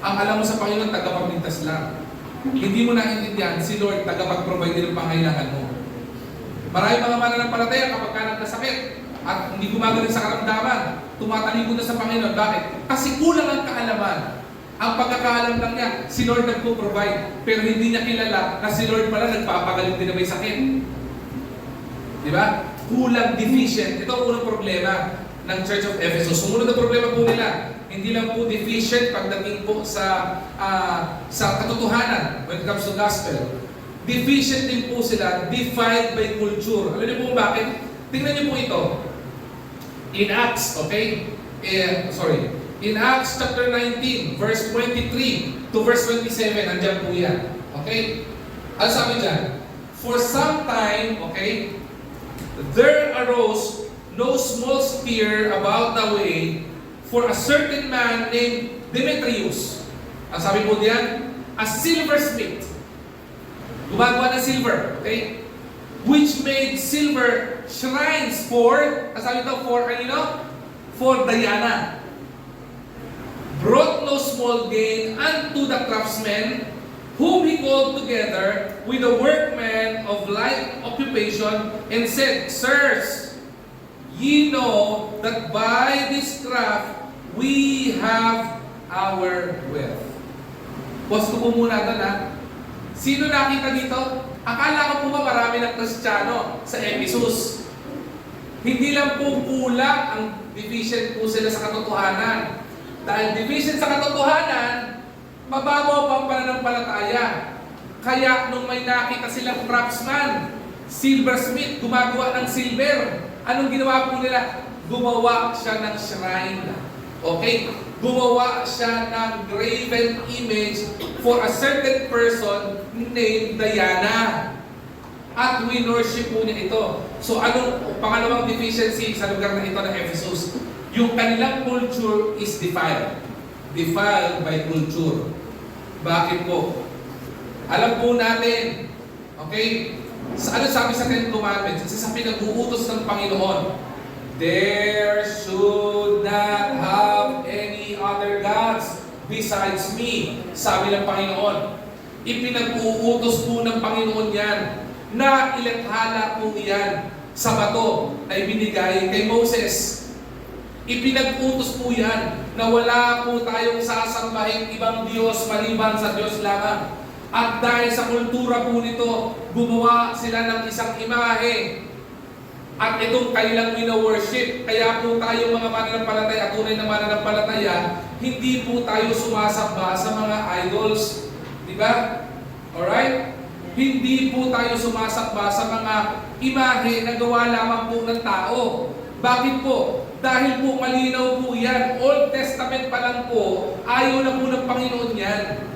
Ang alam mo sa Panginoon, tagapagligtas lang. Hindi mo naiintindihan, si Lord tagapag-provide din ng pangailangan mo. Maraming mga mananampalataya kapag ka nagkasakit at hindi gumagaling sa karamdaman, tumatalikod na sa Panginoon. Bakit? Kasi kulang ang kaalaman. Ang pagkakaalam lang niya, si Lord nagpo-provide, pero hindi niya kilala na si Lord pala nagpapagaling din na may sakit. Diba? Kulang, deficient. Ito ang unang problema ng Church of Ephesus. Sumunod na problema po nila, hindi lang po deficient pagdating po sa katotohanan when it comes to gospel. Deficient din po sila, defiled by culture. Alam niyo po bakit? Tingnan niyo po ito. In Acts, okay? In Acts chapter 19, verse 23 to verse 27, andyan po yan. Okay? Ano sabi dyan? For some time, okay, there arose no small stir about the way for a certain man named Demetrius. Ang sabi po diyan, a silversmith. Gumagawa ng silver, okay? Which made silver shrines for, sabi ito, for kanino? For Diana. Brought no small gain unto the craftsmen, whom he called together with the workmen of like occupation, and said, Sirs, ye know that by this craft we have our wealth. Pause ko po muna doon ha. Sino nakita dito? Akala ko po ba marami ng Kristiyano sa Ephesus? Hindi lang po kulang ang deficient po sila sa katotohanan. Dahil deficient sa katotohanan, mababaw pa ang pananampalataya. Kaya nung may nakita silang craftsman, silversmith, gumagawa ng silver, anong ginawa po nila? Gumawa siya ng shrine. Okay? Gumawa siya ng graven image for a certain person named Diana. At we-worship po niya ito. So anong pangalawang deficiency sa lugar na ito ng Ephesus? Yung kanilang culture is defiled. Defiled by culture. Bakit po? Alam po natin, okay, ano sabi sa Ten Commandments? Isa sa pinag-uutos ng Panginoon, there should not have any other gods besides me. Sabi ng Panginoon. Ipinag-uutos po ng Panginoon yan na ilathala po yan sa bato na ibinigay kay Moses. Ipinag-utos po yan na wala po tayong sasambahin ibang Diyos maliban sa Diyos lamang. At dahil sa kultura po nito, gumawa sila ng isang imahe. At itong kailang wina-worship. Kaya po tayong mga mananampalataya, tunay na mananampalataya, hindi po tayo sumasamba sa mga idols. Di ba? Alright? Hindi po tayo sumasamba sa mga imahe na gawa lamang po ng tao. Bakit po? Dahil po malinaw po yan. Old Testament pa lang po, ayaw na po ng Panginoon yan.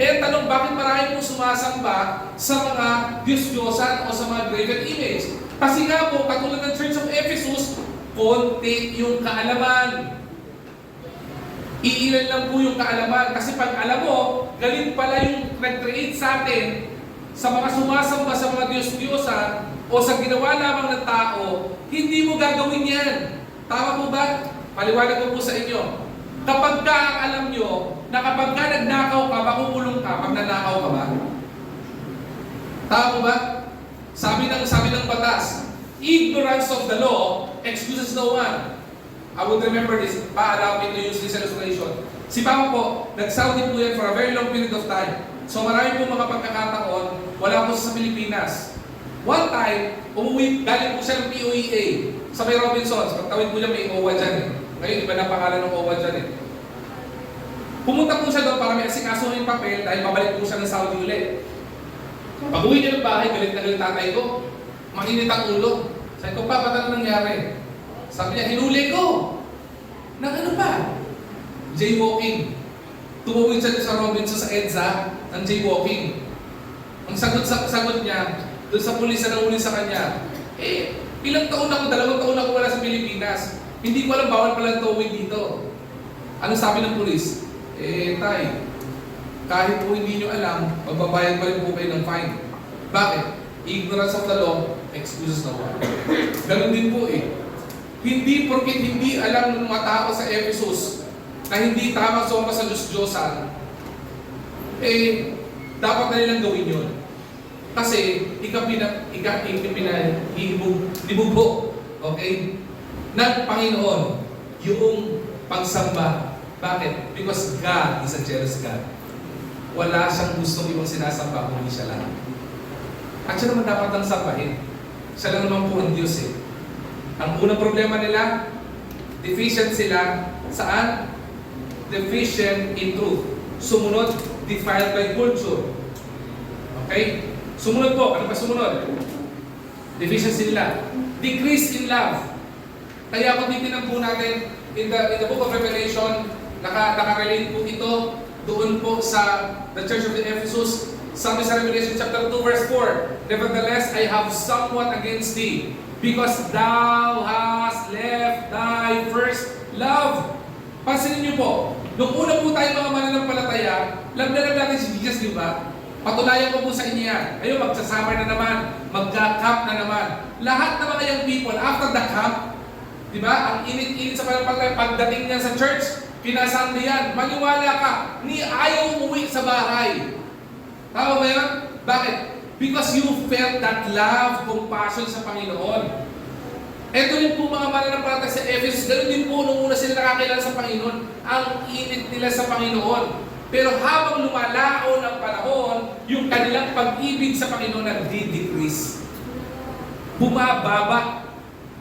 Eh tanong, bakit marami po sumasamba sa mga Diyos-Diyosan o sa mga graven image? Kasi nga po, katulad ng Church of Ephesus, konti yung kaalaman. Iilan lang po yung kaalaman. Kasi pag alam mo, galing pala yung nag-create sa atin sa mga sumasamba sa mga Diyos-Diyosan o sa ginawa lamang ng tao, hindi mo gagawin yan. Tama po ba? Paliwanag ko po sa inyo. Kapag ka ang alam nyo na kapag ka nagnakaw ka, makukulong ka pag nanakaw ka ba? Tama po ba? Sabi ng batas, ignorance of the law excuses no one. I would remember this. Allow me to use this illustration. Si Papa po, nag-Saudi po yan for a very long period of time. So marami po mga pagkakataon, wala po sa Pilipinas. One time, umuwi, galing po siya ng POEA sa may Robinsons. Pagtawid po niya may OWA dyan eh. Ngayon, iba na pangalan ng OWA dyan eh. Pumunta po siya doon para may asikaso yung papel dahil pabalik po siya ng Saudi ulit. Pag uwi niya ng bahay, galit na galit tatay ko. Mainit ang ulo. Sabi ko, Papa, ano nangyari? Sabi niya, hinuli ko. Nang ano pa? Jaywalking. Tumawid siya sa Robinson sa EDSA ng jaywalking. Ang sagot niya, doon sa pulis na nahuli sa kanya, ilang taon ako, 2 taon ako wala sa Pilipinas. Hindi ko alam, bawal pala towing dito. Ano sabi ng pulis? Tay, kahit po hindi nyo alam, magbabayad pa rin po kayo ng fine. Bakit? Ignorance of the law, excuses no one. Ganun din po eh. Hindi porkit hindi alam ng mga tao sa Ephesus na hindi tama sumama sa Diyos-Diyosan, dapat na nilang gawin yun. Kasi ibubho, okay, ng Panginoon yung pagsamba. Bakit? Because God is a jealous God. Wala siyang gustong ibang sinasamba kung hindi siya lang. At siya naman dapat ang sambahin. Siya lang naman po ang Diyos eh. Ang unang problema nila, deficient sila. Saan? Deficient in truth. Sumunod, defiled by culture. Okay? Sumunod po. Ano ba sumunod? Deficiency nila. Decrease in love. Kaya kung titignan po natin in the book of Revelation, nakarelate po ito doon po sa the Church of the Ephesus. Sabi sa Revelation chapter 2 verse 4, Nevertheless, I have somewhat against thee, because thou hast left thy first love. Pansinin niyo po, nung una po tayo mga mananampalataya, love na natin si Jesus, di ba? Patunayan ko po sa inyo yan. Ayun, magsasummer na naman, magka-camp na naman. lahat ng mga young people, after the camp, di ba, ang init-init sa pananampalataya, pagdating niya sa church, kinasandi yan, maniwala ka, ni ayaw umuwi sa bahay. Tama ba yun? Bakit? Because you felt that love, compassion sa Panginoon. Ito rin po mga mananampalataya sa Ephesus, ganoon din po nung una sila nakakilala sa Panginoon, ang init nila sa Panginoon. Pero habang lumalaon ang panahon, yung kanilang pag-ibig sa Panginoon nagdi-decrease. Bumababa.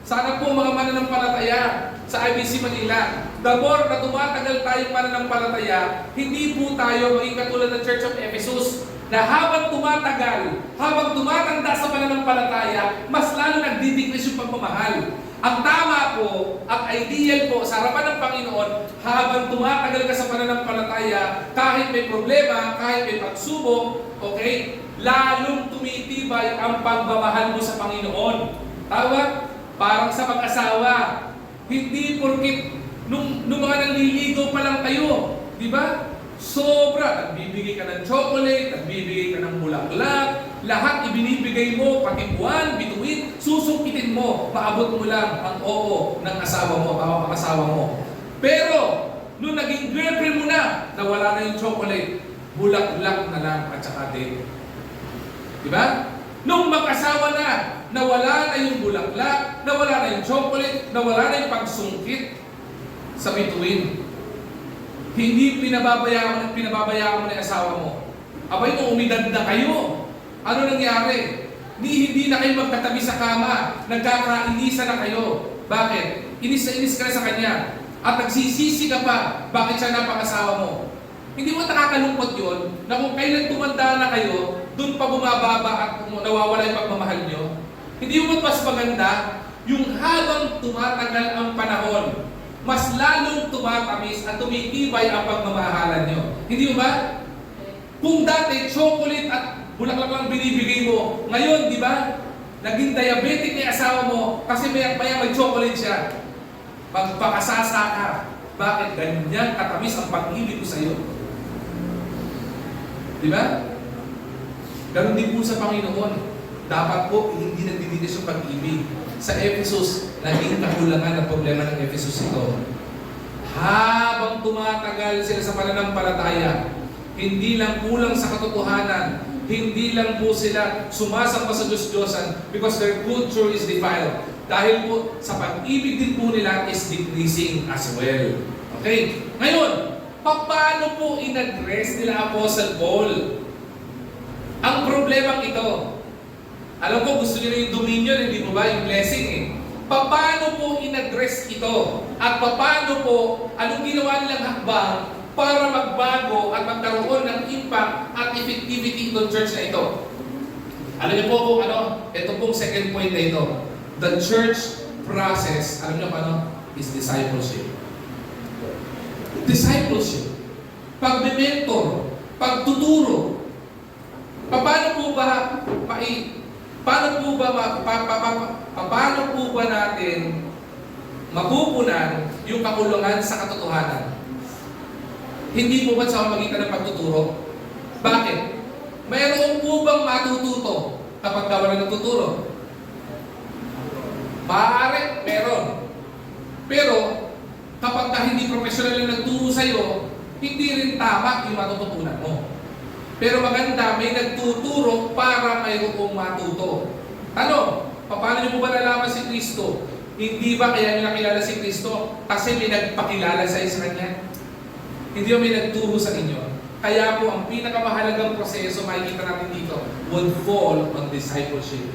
Sana po mga mananampalataya sa IBC Manila, the more na tumatagal tayong mananampalataya, hindi po tayo maging katulad ng Church of Ephesus, na habang tumatagal, habang tumatanda sa pananampalataya, mas lalo nagdi-decrease yung pagmamahal. Ang tama po, ang ideal po sa harapan ng Panginoon, habang tumatagal ka sa pananampalataya, kahit may problema, kahit may pagsubok, okay, lalong tumitibay ang pagmamahal mo sa Panginoon. Tama? Parang sa mag-asawa, hindi porkit nung mga nanliligaw pa lang kayo, di ba? Sobra, nagbibigay ka ng chocolate, nagbibigay ka ng bulaklak, lahat ibinibigay mo, pati buwan, bituin, susungkitin mo, paabot mo lang ang oo ng asawa mo, mga asawa mo. Pero, nung naging girlfriend mo na, nawala na yung chocolate, bulaklak na lang at saka date. Diba? Nung mag-asawa na, nawala na yung bulaklak, nawala na yung chocolate, nawala na yung pagsungkit sa bituin. Hindi pinababayaan mo na yung asawa mo. Abay mo, umidad na kayo. Ano nangyari? Hindi na kayo magkatabi sa kama. Nagkakainisa na kayo. Bakit? Inis na inis ka na sa kanya. At nagsisisi ka pa, bakit siya napakasawa mo? Hindi mo nakakalungkot yun na kung kailan tumanda na kayo, doon pa bumababa at nawawala yung pagmamahal nyo? Hindi mo mas maganda yung habang tumatagal ang panahon, mas lalong tumatamis at tumitibay ang pagmamahalan nyo. Hindi ba? Kung dati, chocolate at bulaklak lang binibigay mo, ngayon, di ba? Naging diabetic na asawa mo kasi maya may chocolate siya. Magpakasasa ka. Bakit? Ganyan katamis ang pag-ibig ko sa iyo. Di ba? Ganon din po sa Panginoon. Dapat po, hindi nagdidinis yung pag-ibig. Sa Ephesus, naging kakulangan at problema ng Ephesus ito. Habang tumatagal sila sa pananampalataya, hindi lang kulang sa katotohanan, hindi lang po sila sumasamba sa Diyos-Diyosan because their culture is defiled. Dahil po sa pag-ibig din po nila is decreasing as well. Okay? Ngayon, paano po in-address nila Apostle Paul ang problemang ito? Alam ko, gusto niyo yung dominion, hindi mo ba? Yung blessing eh. Paano po in-address ito? At paano po, anong ginawa nilang hakbang para magbago at magkaroon ng impact at effectivity itong church na ito? Alam niyo po kung ano, ito pong second point na ito. The church process, alam niyo pa ano, is discipleship. Discipleship. Pag-mentor, pagtuturo. Paano po ba natin mapupunan yung kakulangan sa katotohanan? Hindi po ba sa pamamagitan ng pagtuturo? Bakit? Mayroon po bang matututo kapag wala nagtuturo? Maaari, meron. Pero, kapag hindi professional na nagturo sa'yo, hindi rin tama yung matututunan mo. Pero maganda, may nagtuturo para mayroong matuto. Ano? Paano niyo po ba nalaman si Kristo? Hindi ba kaya niyo nakilala si Kristo? Kasi may nagpakilala sa Kanya? Hindi ba may nagturo sa inyo? Kaya po, ang pinakamahalagang proseso makikita natin dito would fall on discipleship.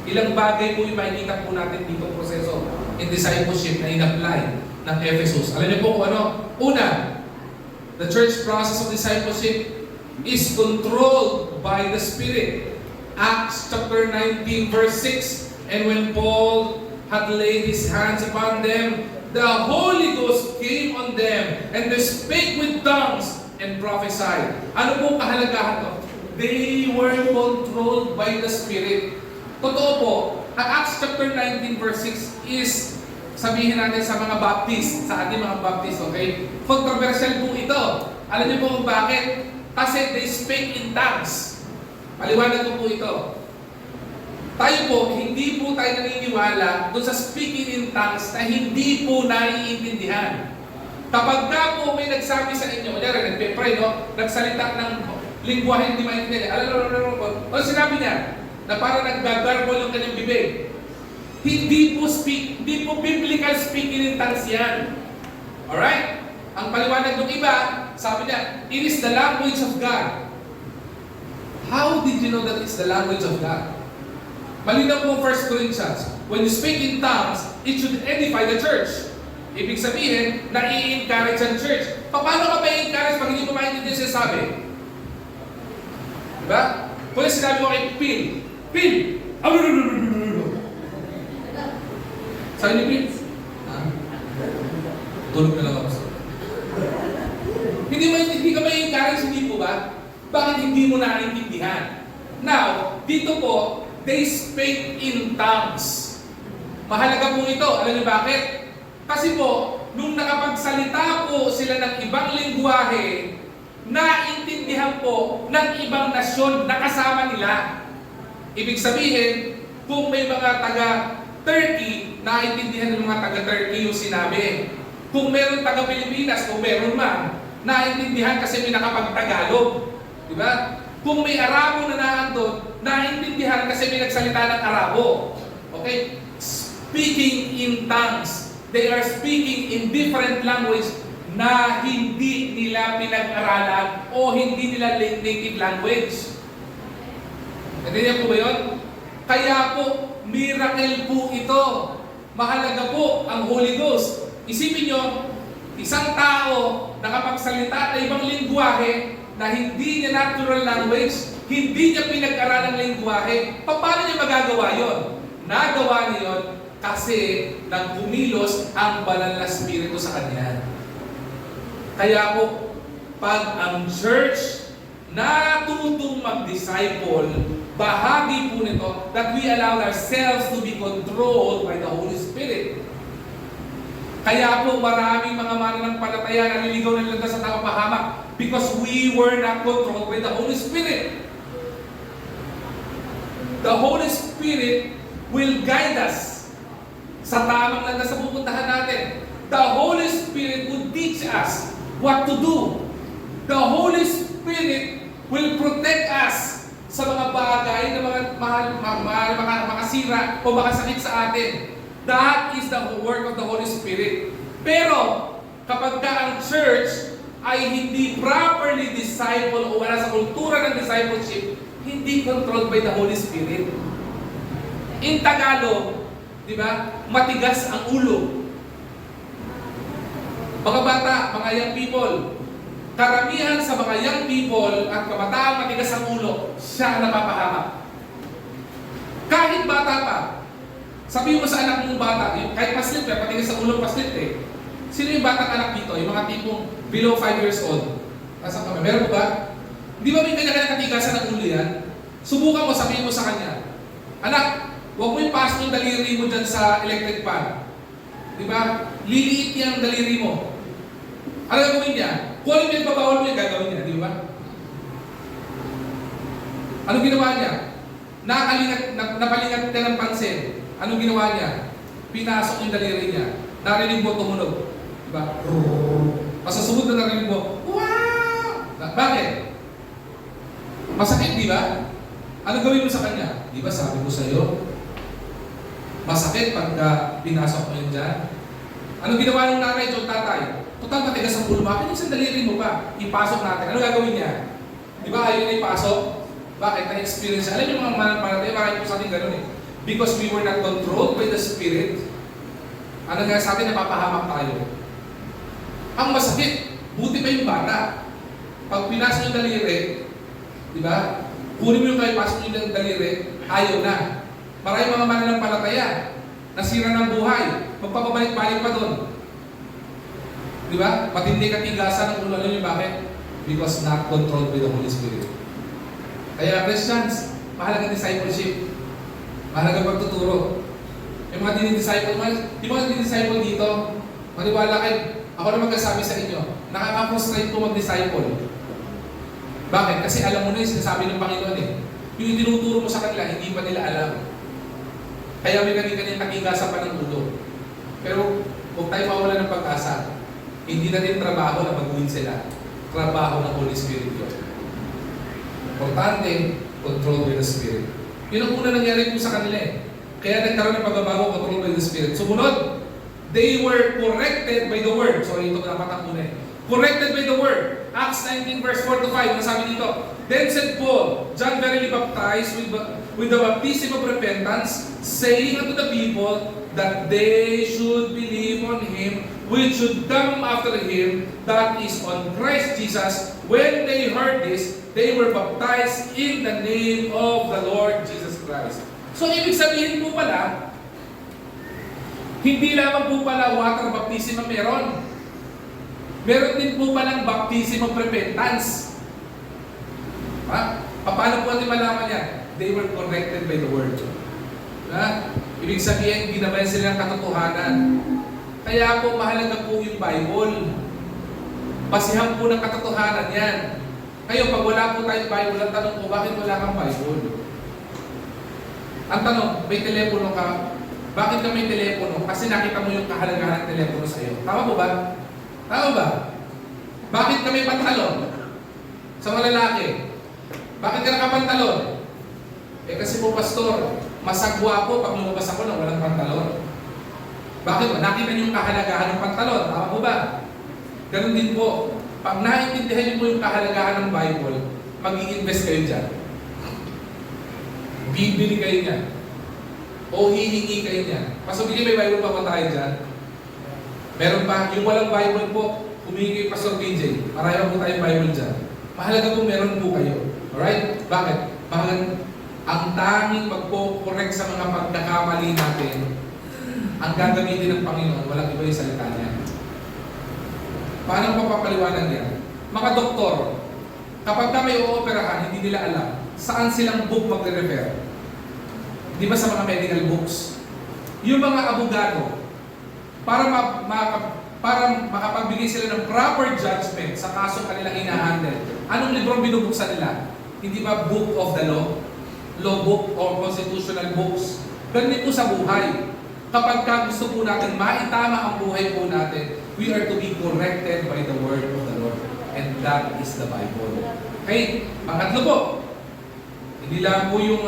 Ilang bagay po yung makikita po natin dito proseso in discipleship na in-apply ng Ephesus. Alam niyo po kung ano? Una, the church process of discipleship is controlled by the Spirit. Acts chapter 19 verse 6, and when Paul had laid his hands upon them, the Holy Ghost came on them, and they spake with tongues and prophesied. Ano po kahalagahan to? They were controlled by the Spirit. Totoo po, ang Acts chapter 19 verse 6 is, sabihin natin sa mga Baptist, sa ating mga Baptist, okay? Controversial po ito. Alam niyo po kung bakit? Kasi they spake in tongues. Paliwanag ko po ito. Tayo po, hindi po tayo tayo naniniwala doon sa speaking in tongues na hindi po naiintindihan. Kapag ka po may nagsabi sa inyo, kunyari, nagpe-pray, no? Nagsalita ng lingwahe hindi maintindihan. O sinabi niya, na parang naggagarble yung kanyang bibig. Hindi po biblical speaking in tongues yan. Alright? Ang paliwanag ng iba, sabi niya, it is the language of God. How did you know that it's the language of God? Malinaw po 1 Corinthians, when you speak in tongues, it should edify the church. Ibig sabihin, nai-encourage ang church. Paano ka ma-encourage pag hindi mo maintindihan siya sabi? Diba? Kung sinabi mo kay Phil, sabi ni Phil, tulog na lang ako. Hindi ka ma-encourage, hindi po ba? Bakit hindi mo naiintindihan? Now, dito po, they speak in tongues. Mahalaga po ito. Alam niyo bakit? Kasi po, nung nakapagsalita po sila ng ibang lingwahe, naintindihan po ng ibang nasyon na kasama nila. Ibig sabihin, kung may mga taga-Turkey, naintindihan ng mga taga-Turkey yung sinabi. Kung meron taga-Pilipinas, kung meron man, naintindihan kasi may nakapag-Tagalog. Diba? Kung may Arabo na naandun, naintindihan kasi may nagsalita ng Arabo. Okay? Speaking in tongues. They are speaking in different language na hindi nila pinag-aralan o hindi nila native language. Natindihan po ba yun? Kaya po, miracle po ito. Mahalaga po ang Holy Ghost. Isipin nyo, isang tao nakapagsalita na ibang lingwahe na hindi niya natural language, hindi niya pinag-aralan ng lingwahe, paano niya magagawa yon? Nagawa niya yon kasi nang kumilos ang banal na spirito sa kanya. Kaya po, pag ang church natutong mag-disciple, bahagi po nito that we allow ourselves to be controlled by the Holy Spirit. Kaya po maraming mga mananampalataya naliligaw na lang sa tamapahamak because we were not controlled by the Holy Spirit. The Holy Spirit will guide us sa tamang landas sa pupuntahan natin. The Holy Spirit will teach us what to do. The Holy Spirit will protect us sa mga bagay na makasira o makasakit sa atin. That is the work of the Holy Spirit. Pero, kapag ang church ay hindi properly disciple o wala sa kultura ng discipleship, hindi controlled by the Holy Spirit. In Tagalog, di ba, matigas ang ulo. Mga bata, mga young people, karamihan sa mga young people at kabataang matigas ang ulo, siya ang napapahamak. Kahit bata pa, sabihin mo sa anak mong bata, kahit paslit, patigas ang ulo paslit eh. Sino yung batang anak dito? Yung mga tipong below 5 years old. Nasaan kami? Meron ba? Hindi ba may kanya-kanya katigasan ng ulo yan? Subukan mo, sabihin mo sa kanya, anak, huwag mo ipasok yung daliri mo dyan sa electric fan. Di ba? Liliit yung daliri mo. Ano gagawin niya? Kung ano yung pabawal mo yung gagawin niya, di ba? Anong ginawa niya? Napalingat niya ng pansin. Anong ginawa niya? Pinasok yung daliri niya. Narinig mo tumunog. Di ba? Masasunod na narinig mo, wow! Bakit? Masakit, di ba? Anong gawin mo sa kanya? Di ba sabi ko sa iyo, masakit pagka pinasok mo yun dyan? Anong ginawa ng nanay o tatay? Total matigas ang ulo, bakit yung daliri mo pa? Ipasok natin. Ano gagawin niya? Di ba ayaw na ipasok? Bakit? Na-experience siya. Alam niyo mga mananampalataya, bakit po sa atin ganun eh? Because we were not controlled by the Spirit. Ano nga sa atin, napapahamak tayo. Ang masakit, buti pa yung bata. Pag pinasok yung daliri, di ba? Kunin mo yung kayo, pasok yung daliri, ayaw na. Maraming mga mananampalataya, nasira ng buhay, magpapabalik-balik pa doon. Di ba? Matindi katigasan ng ulo. Alam niyo bakit? Because not controlled by the Holy Spirit. Kaya Christians, mahalaga discipleship. Mahalaga pagtuturo. Yung mga dinidisciple, di ba dinidisciple dito? Maniwala kayo, ako na magkasabi sa inyo, nakaka-frustrate po mag-disciple. Bakit? Kasi alam mo na yung sinasabi ng Panginoon eh. Yung tinuturo mo sa kanila, hindi pa nila alam. Kaya may kanya-kanyang nakigasan pa ng ulo. Pero huwag tayo mawala ng pag-asa. Hindi na din trabaho na baguhin sila. Trabaho ng Holy Spirit yun. Importante, control by the Spirit. Yun ang una nangyari po sa kanila eh. Kaya nagkaroon ng pagbabago, control by the Spirit. Sumunod, they were corrected by the Word. Sorry, ito dapat ang una eh. Corrected by the Word. Acts 19 verse 4 to 5, nasabi dito, Then said Paul, John verily baptized with the baptism of repentance, saying unto the people that they should believe on Him, which should come after Him, that is on Christ Jesus. When they heard this, they were baptized in the name of the Lord Jesus Christ. So, ibig sabihin po pala, hindi lamang po pala water baptism ang meron. Meron din po palang baptism of repentance. Ha? Paano po natin malaman yan? They were corrected by the Word. Ha? Ibig sabihin, ginabayan sila ng katotohanan. Kaya po mahalaga po yung Bible. Basihan po ng katotohanan yan. Ngayon, pag wala po tayong Bible, ang tanong po, bakit wala kang Bible? Ang tanong, may telepono ka? Bakit ka may telepono? Kasi nakita mo yung kahalagahan ng telepono sa iyo. Tama po ba? Tama ba? Bakit ka may pantalon? Sa mga lalaki. Bakit ka nakapantalon? Eh kasi po, pastor, masagwa po pag lumabas ako na walang pantalon. Bakit ba? Nakita niyo yung kahalagahan ng pantalon. Tama po ba? Ganun din po. Pag naintindihan niyo po yung kahalagahan ng Bible, mag-i-invest kayo dyan. Bibili kayo niyan. O hihingi kayo niyan. Pastor, may Bible pa ba tayo dyan? Meron pa. Yung walang Bible po, humingi kay Pastor PJ. Marami po tayong Bible dyan. Mahalaga po meron po kayo. Alright? Bakit? Mahalaga. Ang tanging magpo-correct sa mga pagkakamali natin, ang gagamitin ng Panginoon, walang iba yung salita niya. Paano papapaliwanag yan? Mga doktor, kapag ka may ooperahan, hindi nila alam saan silang book magre-refer. Di ba sa mga medical books? Yung mga abogado, para makapagbigay sila ng proper judgment sa kaso kanilang ina-handle, anong librong binubuksan nila? Hindi ba book of the law? Law book or constitutional books? Ganun po sa buhay. Kapag ka gusto po natin maitama ang buhay po natin, we are to be corrected by the word of the Lord. And that is the Bible. Okay? Pangatlo po, hindi lang po yung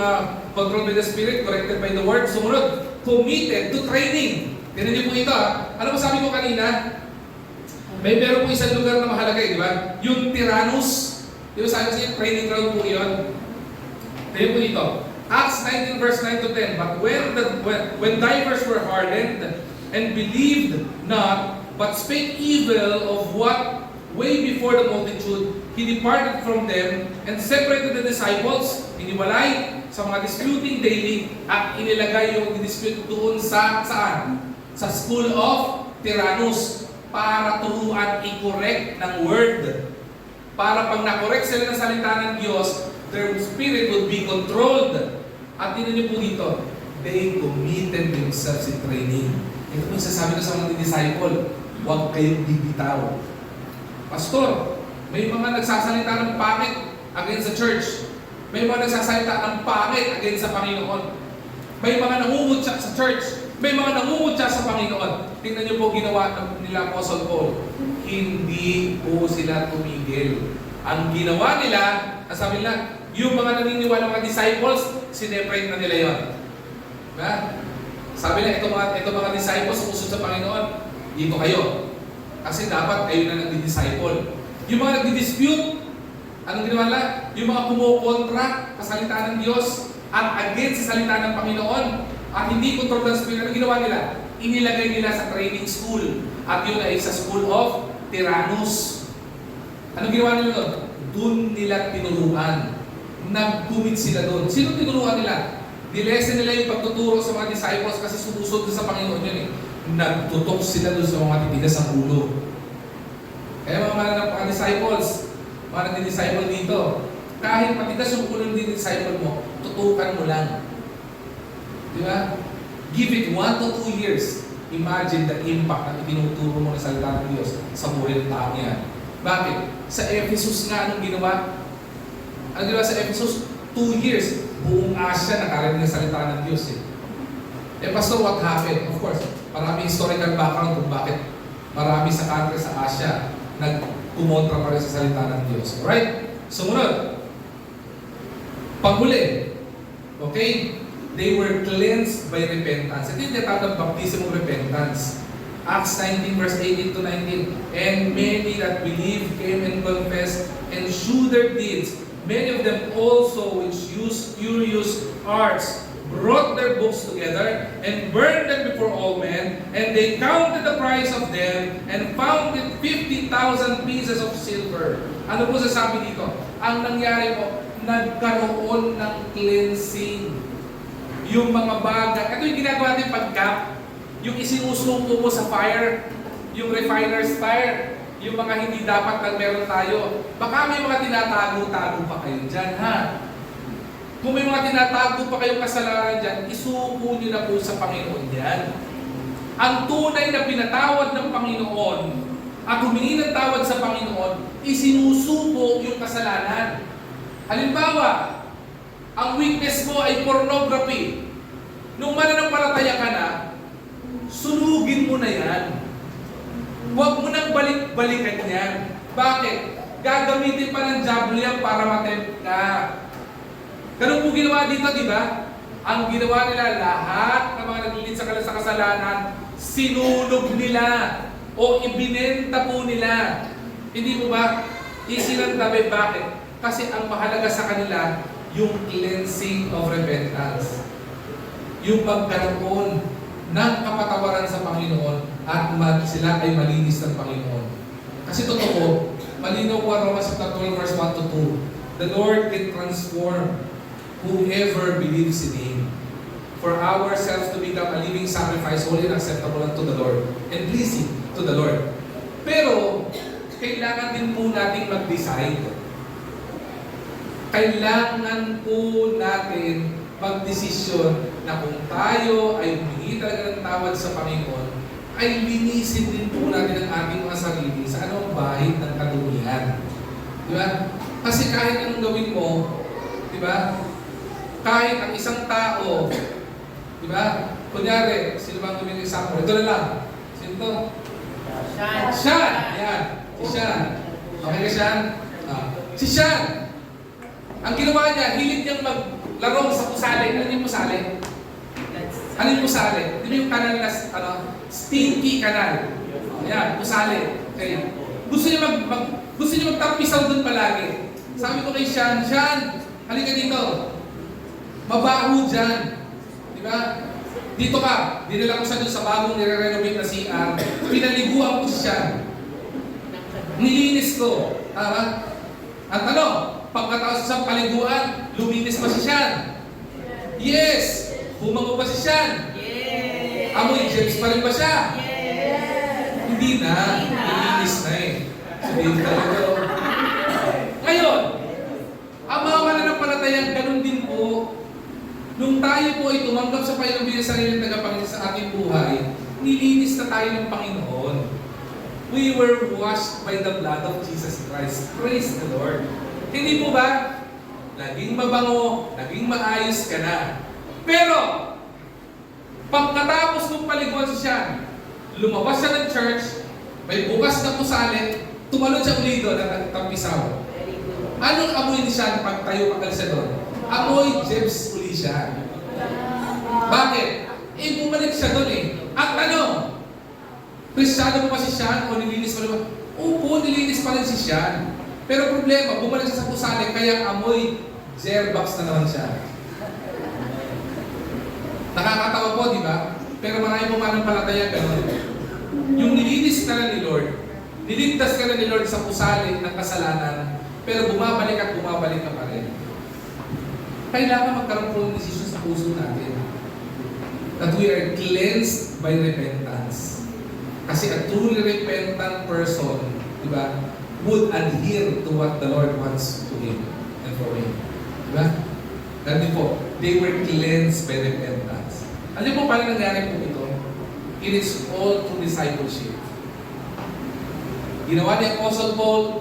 control by the Spirit, corrected by the word. Sumunod, committed to training. Tignan niyo po ito Ano mo sabi ko kanina? Meron po isang lugar na mahalaga di ba? Yung Tyrannus. Di ba sabi ko siya, training ground po yun. Tignan po ito. Acts 19 verse 9 to 10. But when divers were hardened and believed not, but spake evil of what way before the multitude, he departed from them and separated the disciples, iniwalay sa mga disputing daily at inilagay yung dispute doon saan? Sa school of Tyrannus para turuan i-correct ng word. Para pag na-correct sila ng salita ng Diyos, their spirit would be controlled. At tingnan niyo po dito, they committed themselves in training. Ito po yung sasabi ko sa mga disciple, huwag kayong bibitaw. Pastor, may mga nagsasalita ng pangit against the church. May mga nagsasalita ng pangit against sa Panginoon. May mga nangungutya sa church. May mga nangungutya sa Panginoon. Tingnan niyo po ginawa nila Apostle Paul. Hindi po sila tumigil. Ang ginawa nila, sabi nila, yung mga naniniwala mga disciples, sineprate na nila yun. Diba? Sabi nila, ito mga disciples, sumusod sa Panginoon, dito kayo. Kasi dapat kayo na nagdi-disciple. Yung mga nagdi-dispute, anong ginawa nila? Yung mga kumukontra sa salita ng Diyos at against sa salita ng Panginoon at hindi control ng Spirit, anong ginawa nila? Inilagay nila sa training school at yun ay sa school of Tyrannus. Anong ginawa nila doon? Doon nila tinuruan. Nag-commit sila doon. Sino tinuruan nila? Nilesen nila yung pagtuturo sa mga disciples kasi sumusod sa Panginoon yun Nagtutok sila doon sa mga titigas ang ulo. Kaya mga disciples, mga nagdi-disciple dito, kahit matigas yung ulo ng disciple mo, tutukan mo lang. Di ba? Give it 1 to 2 years. Imagine the impact na itinuturo mo ng salita ng Diyos sa buhay ng tao niya. Bakit? Sa Ephesus nga, anong ginawa? Anong ginawa sa Ephesus? 2 years. Buong Asia nakarinig ng salita ng Diyos Pastor, what happened? Of course, marami historical background kung bakit marami sa country sa Asia nagkumontra pa rin sa salita ng Diyos. Alright? Sumunod. Panghuli. Okay? They were cleansed by repentance. Ito yung tinatawag ng baptism of repentance. Acts 19 verse 18 to 19. And many that believed came and confessed and shewed their deeds. Many of them also which used curious arts brought their books together and burned them before all men. And they counted the price of them and found it 50,000 pieces of silver. Ano po sasabi dito? Ang nangyari po, nagkaroon ng cleansing. Yung mga bagay, ito yung ginagawa natin pag-cap, yung isinusuko mo sa fire, yung refiner's fire, yung mga hindi dapat na meron tayo. Baka may mga tinatago-tago pa kayo dyan, ha? Kung may mga tinatago pa kayong kasalanan dyan, isuko nyo na po sa Panginoon yan. Ang tunay na pinatawad ng Panginoon at humingi ng tawad sa Panginoon, isinusuko yung kasalanan. Halimbawa, ang weakness mo ay pornography. Nung mananampalataya ka na, sunugin mo na yan. Huwag mo nang balik-balikan yan. Bakit? Gagamitin pa ng diablo yan para matempt ka. Ganun po ginawa dito, di ba? Ang ginawa nila, lahat ng mga naglilid sa kasalanan, sinunog nila o ibinenta po nila. Hindi mo ba? Isinantabi. Bakit? Kasi ang mahalaga sa kanila, yung cleansing of repentance. Yung magkaroon ng kapatawaran sa Panginoon at sila ay malinis ng Panginoon. Kasi totoo, malinaw po ang Romans 12 verse 1 to 2. The Lord can transform whoever believes in Him. For ourselves to become a living sacrifice, holy and acceptable unto the Lord, and pleasing to the Lord. Pero, kailangan din po nating mag-decide. Kailangan po natin magdesisyon na kung tayo ay humingi talaga ng tawad sa Panginoon, ay linisin din po natin ang ating mga sarili sa anong bahid ng kadumihan. Di ba? Kasi kahit anong gawin mo, di ba? Kahit ang isang tao, di ba? Kunyari, sino bang gawin ng example? Ito na lang. Sino to? Sean! Yan. Si Sean. Okay ka, Sean? Si Sean! Ang ginawa niya, hilig niyang maglaro sa pusali. Ano yung pusali? Ano yung pusali? Di ba yung kanal na, stinky kanal? Ayan, pusali. Okay. Gusto niya magtampisaw doon palagi. Sabi ko kay Sean, Sean, halika dito. Mabaho dyan. Di ba? Dito ka. Dinala ko siya doon sa bagong nire-renovate na CR. Pinaliguan ko siya. Nilinis ko. Tama? Ang tanong, pagkatapos sa paliguan, luminis pa si Sean. Yes! Humango pa si Sean. Yes! Amoy James pa rin ba siya? Yes! Hindi na. Luminis na eh. Sabihin talaga. Ngayon, ang mga mananampalatayang ganun din po, nung tayo po ay tumanggap sa Panginoon bilang sariling tagapanginoon sa ating buhay, nilinis na tayo ng Panginoon. We were washed by the blood of Jesus Christ. Praise the Lord. Hindi po ba? Naging mabango, naging maayos ka na. Pero, pagkatapos ng paliguan si Sean, lumabas siya ng church, may bukas na pusali, tumalon siya ulit doon at tampisaw. Anong amoy ni Sean pag tayo pagkal siya doon? Amoy James uli siya. Bakit? Bumalik siya doon eh. Ang tanong, Kristiyano pa si Sean o nilinis pa naman? Opo, nilinis pa rin si Sean. Pero problema, bumalik siya sa pusali, kaya amoy Zerbox na naman siya. Nakakatawa po, di ba? Pero marami po mananampalataya gano'n. Yung nilinis ka na ni Lord, niligtas ka na ni Lord sa pusali ng kasalanan, pero bumabalik at bumabalik ka pa rin. Kailangan magkaroon po ng desisyon sa puso natin that we are cleansed by repentance. Kasi a truly repentant person, di ba, would adhere to what the Lord wants to him and for him. Di ba? Ganun po, they were cleansed by repentance. Alam mo paano nangyari po ito? It is all through discipleship. Ginawa ni Apostle Paul,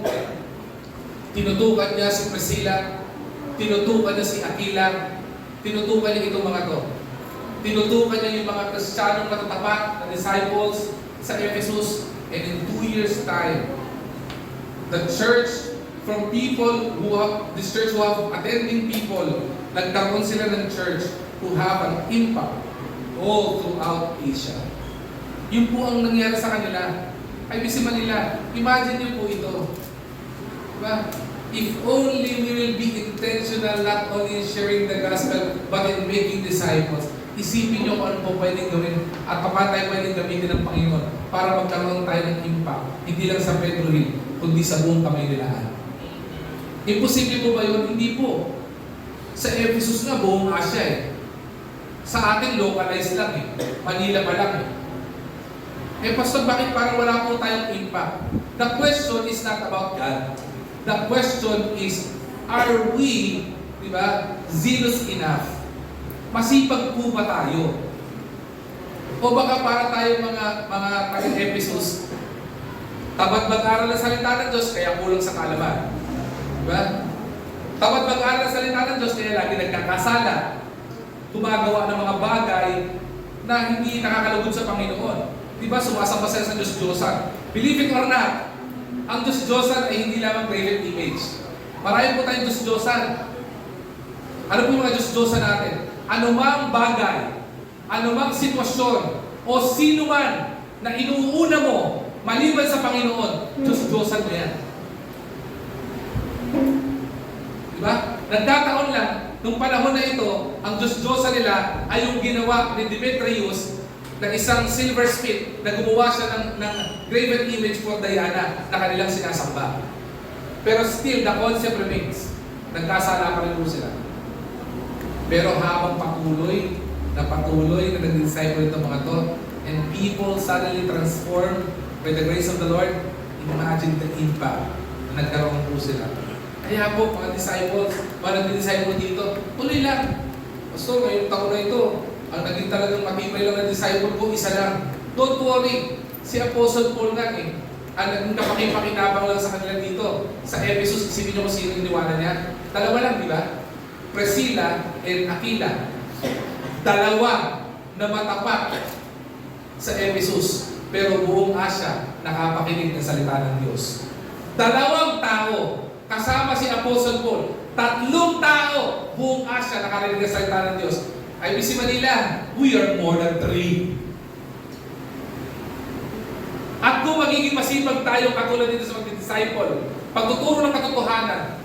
tinutukan niya si Priscilla, tinutukan niya si Aquila, tinutukan niya itong mga to. Tinutukan niya yung mga Kristiyanong matatapat na disciples sa Ephesus. And in 2 years' time, the church, from people who have, this church who have attending people, nagkaroon sila ng church who have an impact all throughout Asia. Yun po ang nangyari sa kanila. Ay, bisi Manila, imagine niyo po ito. Diba? If only we will be intentional not only in sharing the gospel, but in making disciples. Isipin niyo kung ano po pwedeng gawin at paano tayo pwedeng gamitin ng Panginoon para magkaroon tayo ng impact. Hindi lang sa Pedro Hill, kundi sa buong Panginoon. Imposible po ba yun? Hindi po. Sa Ephesus nga, buong Asia eh. Sa atin, localized lang eh. Manila pa lang eh. Eh, Pastor, bakit parang wala po tayong impact? The question is not about God. The question is, are we, di ba, zealous enough? Masipag po ba tayo? O baka para tayo mga taga-Ephesus, tamad mag-aral ng salita ng Diyos, kaya kulang sa kaalaman. Diba? Tamad mag-aral ng salita ng Diyos, kaya lagi nagkakasala. Gumagawa ng mga bagay na hindi nakakalugod sa Panginoon. Diba? Sumasamba sila sa Diyos-Diyosan. Believe it or not, ang Diyos-Diyosan ay hindi lamang graven image. Marami po tayong Diyos-Diyosan. Ano po yung mga Diyos-Diyosan natin? Anumang bagay, anumang sitwasyon, o sino man na inuuna mo maliban sa Panginoon, Diyos-Diyosan mo yan. Diba? Nagkataon lang, nung panahon na ito, ang Diyos-Diyosan nila ay yung ginawa ni Demetrius na isang silversmith na gumawa siya ng graven image for Diana na kanilang sinasamba. Pero still, the concept remains. Nagkasala pa rin po sila. Pero habang patuloy na nag-disciple itong mga to, and people suddenly transformed by the grace of the Lord, imagine the impact na nagkaroon po sila. Kaya po, mga disciples, mga nag-disciple dito, tuloy lang. Pastor, ngayong taon na ito, ang naging talagang matibay lang na disciple ko, isa lang. Don't worry, si Apostle Paul nga eh, ang naging kapakipakinabang lang sa kanila dito. Sa Ephesus, isipin niyo kung sino iniwanan niya. Dalawa lang, di ba? Priscilla and Aquila. Dalawa na matapat sa Ephesus, pero buong Asia nakapakinig ng salita ng Diyos. Dalawang tao, kasama si Apostle Paul. Tatlong tao, buong Asia nakarinig ng salita ng Diyos. Ay, bisi Manila, we are more than 3. At kung magiging masipag tayo katulad dito sa mag-disciple, pagtuturo ng katotohanan,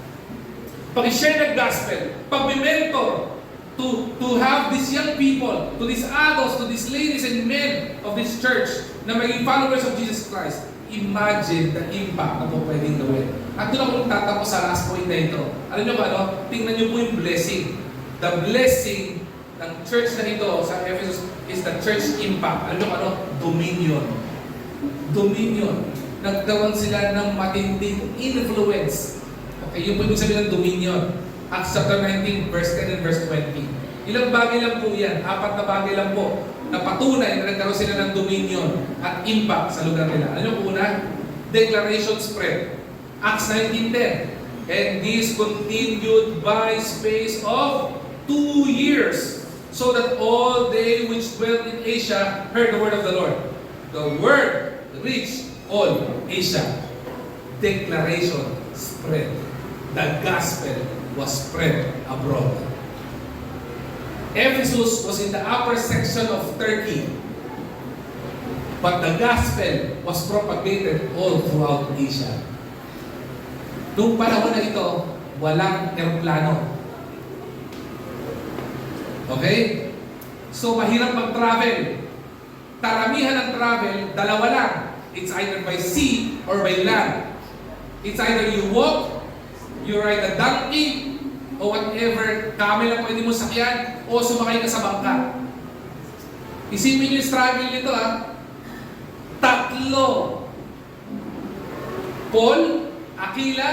pag-share ng gospel, pag-mentor, to have these young people, to these adults, to these ladies and men of this church na maging followers of Jesus Christ, imagine the impact na po pwedeng gawin. At doon ako tatapos sa last point na ito. Alam nyo ba, tingnan nyo po yung blessing. The blessing ng church na ito sa Ephesus is the church impact. Alam nyo Dominion. Dominion. Nagkaroon sila ng matinding influence. Okay, yun po ibig sabihin ng dominion. Acts chapter 19, verse 10 and verse 20. Ilang bagay lang po yan, 4 na bagay lang po, na patunay na nagkaroon sila ng dominion at impact sa lugar nila. Ano po una? Declaration spread. Acts 19:10. And this continued by space of 2 years, so that all they which dwelt in Asia heard the word of the Lord. The word reached all Asia. Declaration spread. The gospel was spread abroad. Ephesus was in the upper section of Turkey, but the gospel was propagated all throughout Asia. Noong panahon na ito, walang eroplano. Okay? So, mahirap mag-travel. Karamihan ng travel, dalawa lang. It's either by sea or by land. It's either you walk, you ride a donkey, o whatever, camel ang pwede mo sakyan, o sumakay ka sa bangka. Isipin niyo yung struggle nito Tatlo. Paul, Aquila,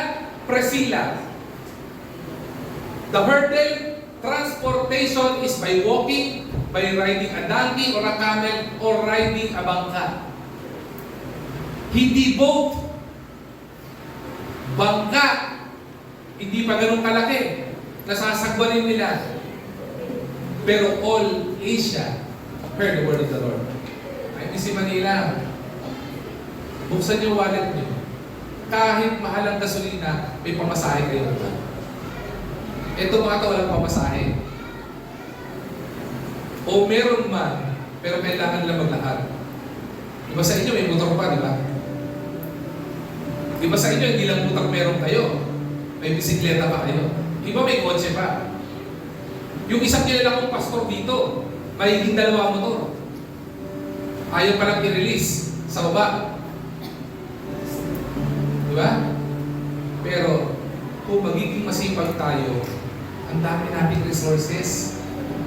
Priscilla. The hurdle, transportation is by walking, by riding a donkey or a camel, or riding a bangka. Hindi boat. Bangka. Hindi pa ganun kalaki. Nasasagwanin nila. Pero all Asia heard the word of the Lord. Ay, si Manila, buksan yung wallet niyo. Kahit mahal ang gasolina, may pamasahe kayo. Ito mga ito, walang pamasahe. O meron man, pero kailangan lang maglakad. Diba sa inyo, may motor pa, di ba? Diba sa inyo, hindi lang motor meron kayo. May bisikleta pa kayo. Iba may kotse pa. Yung isang kilala kong pastor dito, may higing 2 motor. Ayaw palang i-release sa baba. Diba? Pero, kung magiging masipag tayo, ang dami nating resources,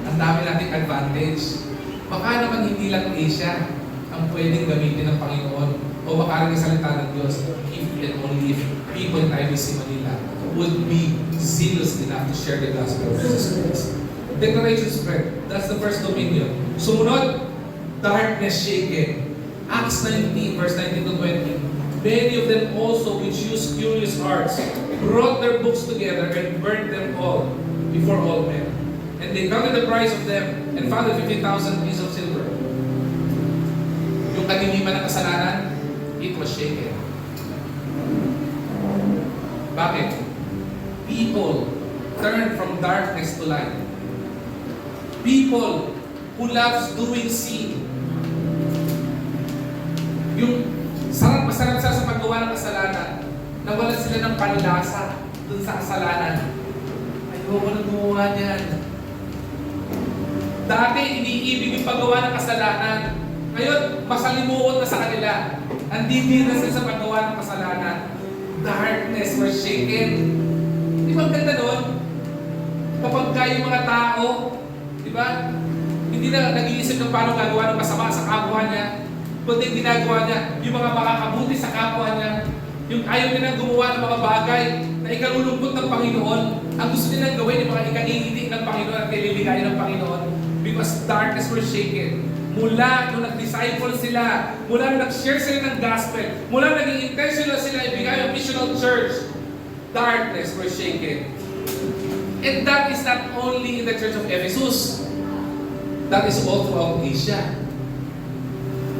ang dami nating advantage. Baka naman hindi lang Asia ang pwedeng gamitin ng Panginoon o baka rin ang salita ng Diyos if and only if people in IBC Manila would be zealous enough to share the gospel of Jesus Christ. Declaration spread. That's the first dominion. Sumunod, darkness shaken. Acts 19, verse 19 to 20. Many of them also which used curious hearts brought their books together and burned them all before all men. And they counted the price of them and found 50,000 pieces of silver. Yung kadiliman ng kasalanan, it was shaken. Bakit? People turn from darkness to light. People who loves doing sin. Yung masarap sa paggawa ng kasalanan, nawalan sila ng panlasa dun sa kasalanan. Ayoko na gumawa niyan. Dati, iniibig yung paggawa ng kasalanan. Ngayon, masalimuot na sa kanila. Andindi na sila sa paggawa ng kasalanan. Darkness were shaken. Di ba ang ganda nun? Kapag kayong mga tao, di ba? Hindi na nag-iisip ng paano gagawa ng masama sa kapwa niya. Kundi ginagawa niya yung mga makakabuti sa kapwa niya. Yung ayaw niya nang gumawa ng mga bagay na ikalulungkot ng Panginoon. Ang gusto nilang gawin yung mga ikangingiti ng Panginoon at nililigaya ng Panginoon. Because darkness were shaken. Mula nung nag-disciple sila, mula nung nag-share sila ng gospel, mula nung naging intentional sila ibigay ang missional church, darkness were shaken. And that is not only in the church of Ephesus. That is all throughout Asia.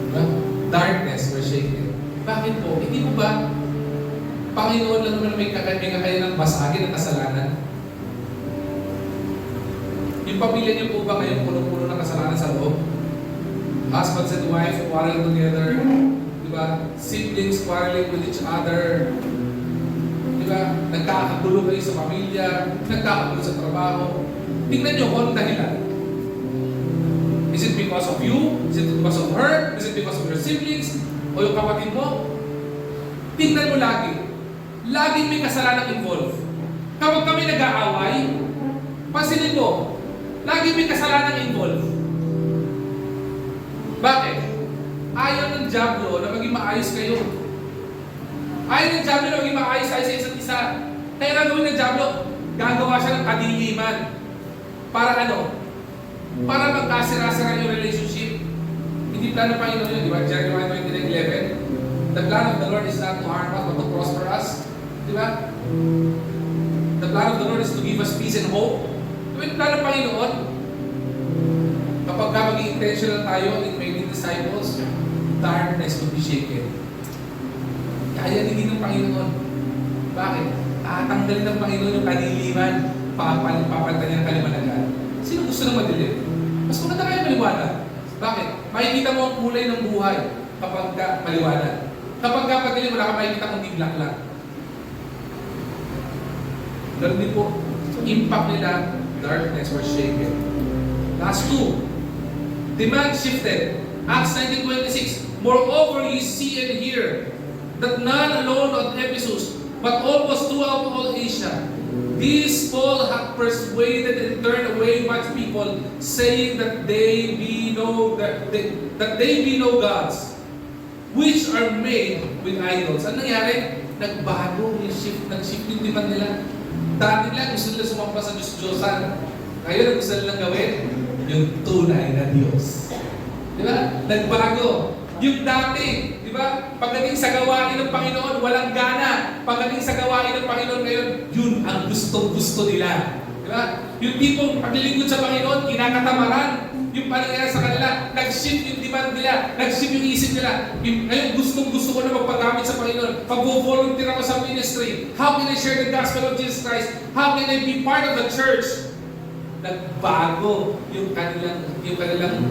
Diba? Darkness were shaken. Bakit po? Hindi mo ba Panginoon lang naman may kakaya ng basagin ng kasalanan? Yung pamilya niyo po ba ngayon puno-puno ng kasalanan sa loob? Husbands and wives quarreling together. Diba? Siblings quarreling with each other. Diba? Nagkakagulo kayo sa pamilya, nagkakagulo sa trabaho. Tingnan niyo kung anong dahilan. Is it because of you? Is it because of her? Is it because of your siblings? O yung kapatid mo? Tingnan mo lagi. Laging may kasalanan involved. Kapag kami nag-aaway, pansinin mo, laging may kasalanan involved. Bakit? Ayaw ng Diablo na maging maayos kayo. Ayaw ng Diablo na maging maayos tayo sa isa't isa. Kaya gagawin ng Diablo, gagawa siya ng kadiliman. Para ano? Para magkasira-sira yung relationship. Hindi plano ng Panginoon yun, di ba? Jeremiah 29:11. The plan of the Lord is not to harm us, but to prosper us. Di ba? The plan of the Lord is to give us peace and hope. Di ba yung plan ng Panginoon? Kapag maging intentional tayo in making disciples, darkness will be shaken. Kaya din ng Panginoon. Bakit? Tatanggalin ng Panginoon yung kaliliman, papalitan niya ng kaliwanagan. Sino gusto ng madilim? Mas maganda kayo maliwanag. Bakit? Makikita mo ang kulay ng buhay kapag ka maliwanag. Kapag ka padilim, wala ka makikita kung diblak lang. Ganun din po, impact nila, darkness was shaken. Last two, demand shifted. Acts 19:26. Moreover, you see and hear that none alone at Ephesus, but almost throughout all Asia, these Paul hath persuaded and turned away much people, saying that they be no gods, which are made with idols. Ano nangyari? Nagbago yung nag-shift yung demand nila. Dati lang gusto nila sumampa sa Diyos-Diyosan. Ngayon, gusto nilang gawin yung tunay na Diyos. Di ba? Nagbago. Yung dati, di ba? Pagdating sa gawain ng Panginoon, walang gana. Pagdating sa gawain ng Panginoon ngayon, yun ang gusto-gusto nila. Di Di ba? Yung tipong paglilingkod sa Panginoon, kinakatamaran. Yung pangyayari sa kanila, nag-shift yung demand nila, nag-shift yung isip nila. Ngayon, gusto ko na magpagamit sa Panginoon. Pag-volunteer ako sa ministry. How can I share the gospel of Jesus Christ? How can I be part of the church? Nagbago yung kanilang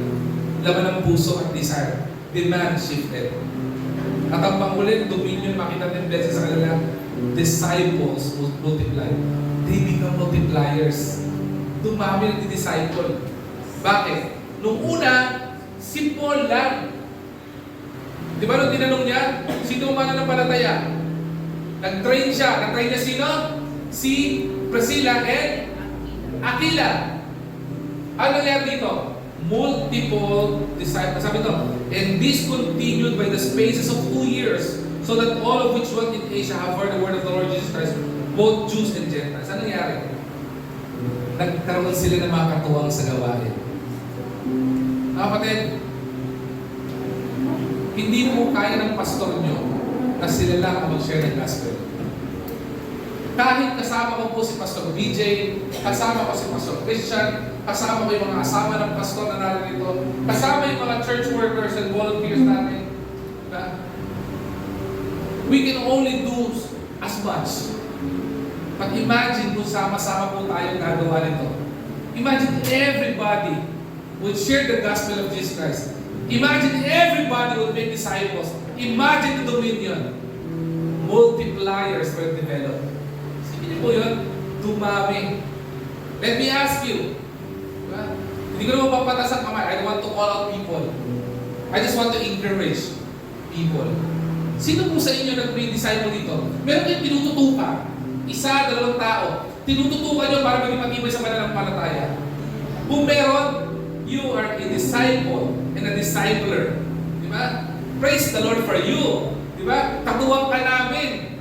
laman ng puso at desire. Demand shifted. At ang pangulit, dominion, makita din beses sa kanila, disciples multiply. They become multipliers. Dumami ng disciple. Bakit? Nung una, si Paul lang. Di ba nung tinanong niya, sino mananampalataya? Nag-train siya. Nag-train niya sino? Si Priscilla and Aquila. Ano nangyari dito? Multiple disciples. Sabi ito, and this continued by the spaces of 2 years, so that all of which went in Asia have heard the word of the Lord Jesus Christ, both Jews and Gentiles. Ano nangyari? Nagkaroon sila ng mga katuwang sa gawain. Kapatid, hindi mo kaya ng pastor nyo na sila lang ang mag-share ng gospel. Kahit kasama ko po si Pastor BJ, kasama ko si Pastor Christian, kasama ko yung mga asawa ng pastor na narito, kasama yung mga church workers and volunteers natin. Diba? We can only do as much. But imagine kung sama-sama po tayo gagawa nito. Imagine everybody would share the gospel of Jesus Christ. Imagine everybody would make disciples. Imagine the dominion. Multipliers were developed. Sige niyo po yun, dumami. Let me ask you. Diba? Hindi ko naman papatas ang kamay. I don't want to call out people. I just want to encourage people. Sino po sa inyo nag-create disciple dito? Meron kayong tinututukan. Isa, dalawang tao. Tinututukan nyo para maging matibay sa pananampalataya. Kung meron, you are a disciple and a discipler. Di ba? Praise the Lord for you. Di ba? Katuwang ka namin.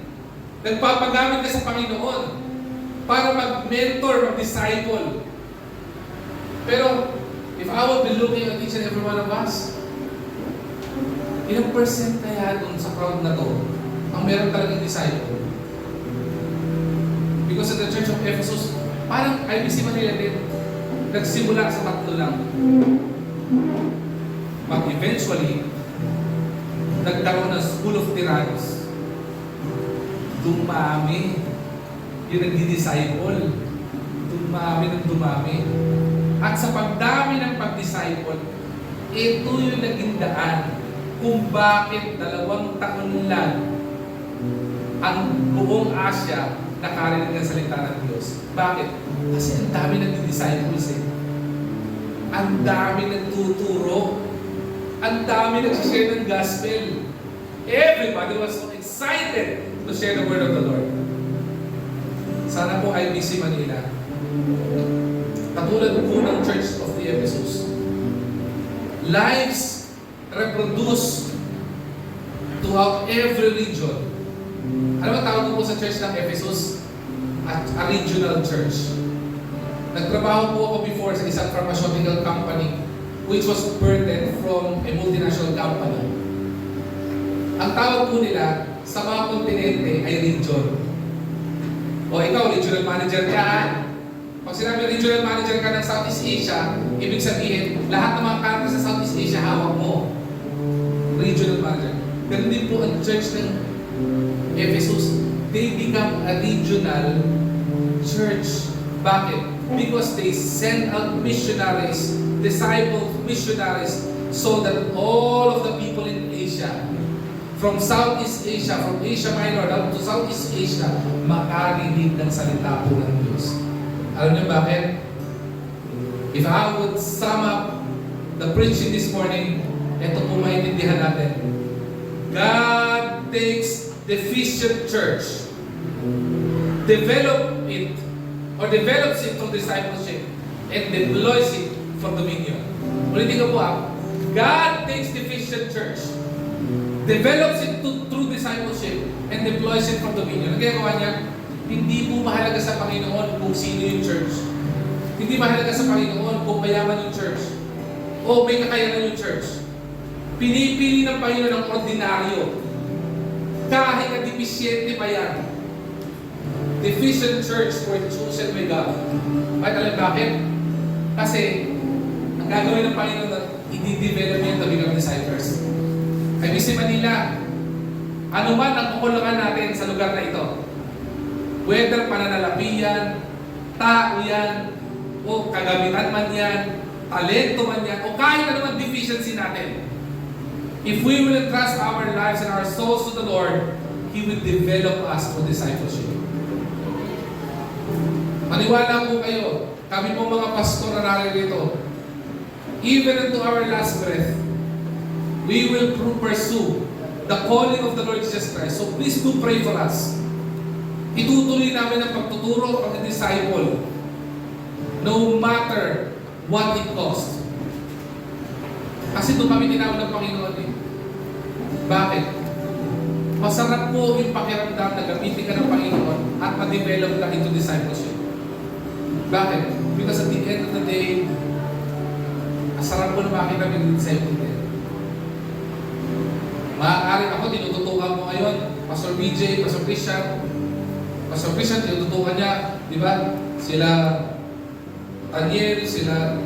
Nagpapagamit ka sa Panginoon para mag-mentor, mag-disciple. Pero, if I would be looking at each and every one of us, ilang percent kaya dun sa crowd na to ang meron talagang disciple? Because in the Church of Ephesus, parang IBC Manila din, nagsimula sa 3 lang. But eventually, nagkaroon ng School of Tyrannus. Dumami. Yung nagdi-disciple. Dumami ng dumami. At sa pagdami ng pag-disciple, ito yung naging daan kung bakit 2 taon lang ang buong Asia nakarinig ng salita ng Diyos. Bakit? Kasi ang dami nagdi-disciples eh. Ang dami nagtuturo. Ang dami nagsishare ng gospel. Everybody was so excited to share the word of the Lord. Sana po IBC Manila, katulad po ng Church of the Ephesus, lives reproduce throughout every region. Ano ba tawag po sa church ng Ephesus? At a regional church. Nagtrabaho po ako before sa isang pharmaceutical company which was birthed from a multinational company. Ang tawag po nila sa mga kontinente ay region. O ikaw, regional manager ka. Pag sinabi regional manager ka ng Southeast Asia, ibig sabihin, lahat ng mga country sa Southeast Asia hawak mo. Regional manager. Ganun din po ang church ng Ephesus. They become a regional church. Bakit? Because they send out missionaries, disciple missionaries, so that all of the people in Asia, from Southeast Asia, from Asia Minor down to Southeast Asia, makarinig ng salita po ng Diyos. Alam niyo bakit? If I would sum up the preaching this morning, ito po maintindihan natin. God takes deficient church, develops it through discipleship, and deploys it for dominion. Ulitin ko po God takes deficient church, develops it through discipleship, and deploys it for dominion. Ang ginagawa niya, hindi po mahalaga sa Panginoon kung sino yung church. Hindi mahalaga sa Panginoon kung mayaman yung church o may kakayanan yung church. Pinipili ng Panginoon ng ordinaryo. Kahit na depisyente pa yan. Deficient church were chosen by God. Alam bakit? Kasi, ang gagawin ng Panginoon na i-develop niya to become disciples. Kay Missy Manila, ano man ang kukulangan natin sa lugar na ito, whether pananalapi yan, tao yan, o kagamitan man yan, talento man yan, o kahit ano man deficiency natin, if we will entrust our lives and our souls to the Lord, He will develop us for discipleship. Maniwala po kayo, kami po mga pastor na naririto, even into our last breath, we will pursue the calling of the Lord Jesus Christ. So please do pray for us. Itutuloy namin ang pagtuturo ng disciple, no matter what it costs. Kasi doon kami tinawag ng Panginoon eh. Bakit? Masarap po yung pakiramdam na gamitin ka ng Panginoon at ma-develop ka into discipleship. Bakit? Because at the end of the day, masarap ko na makita ng disciple din. Maaaring ako, tinututukan mo ngayon, Pastor BJ, Pastor Christian, tinututukan niya, di ba? Sila Daniel, sila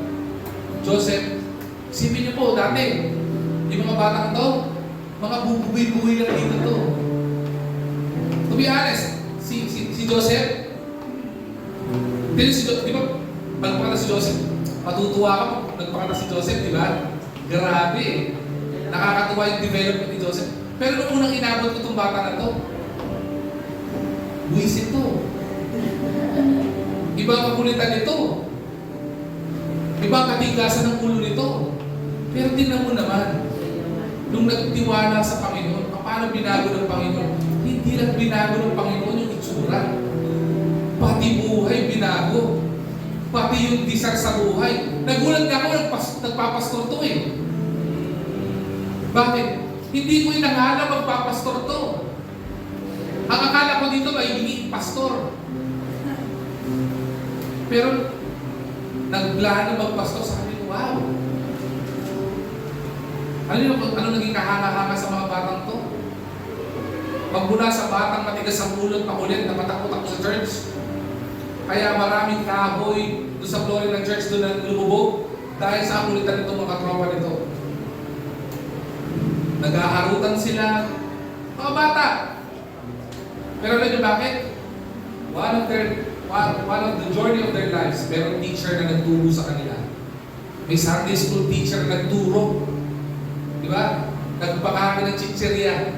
Joseph. Isipin niyo po, dati, yung mga batang to, mga bubuhay-buhay lang dito to. To be honest, si Joseph, di ba, pagpakata si Joseph, matutuwa ka pag nagpakata si Joseph, di ba? Grabe eh. Nakakatuwa yung development ni Joseph. Pero nung unang inabot ko itong bata na to, buwisit to. Iba ang kakulitan nito. Iba ang katigasan ng ulo nito. Pero tingnan mo naman, nung nagtiwala sa Panginoon, paano binago ng Panginoon? Hindi lang binago ng Panginoon yung itsura. Pati buhay binago. Pati yung desire sa buhay. Nagulat nga ako, nagpapastor to eh. Bakit? Hindi ko inakala magpapastor to. Ang akala ko dito magiging pastor. Pero nagplano magpastor sa akin, wow! Ano naging kahanga-hanga sa mga batang to? Magmula sa batang matigas ang ulo at makulit na matakot ako sa church. Kaya maraming kahoy doon sa glory ng church doon na lumubog dahil sa kulitan nito mga katropa nito. Nag-aarutan sila, mga bata. Pero alam niyo bakit? One of the journey of their lives, merong teacher na nagturo sa kanila. May Sunday school teacher na nagturo. Di ba? Nagpakain ng chicheria,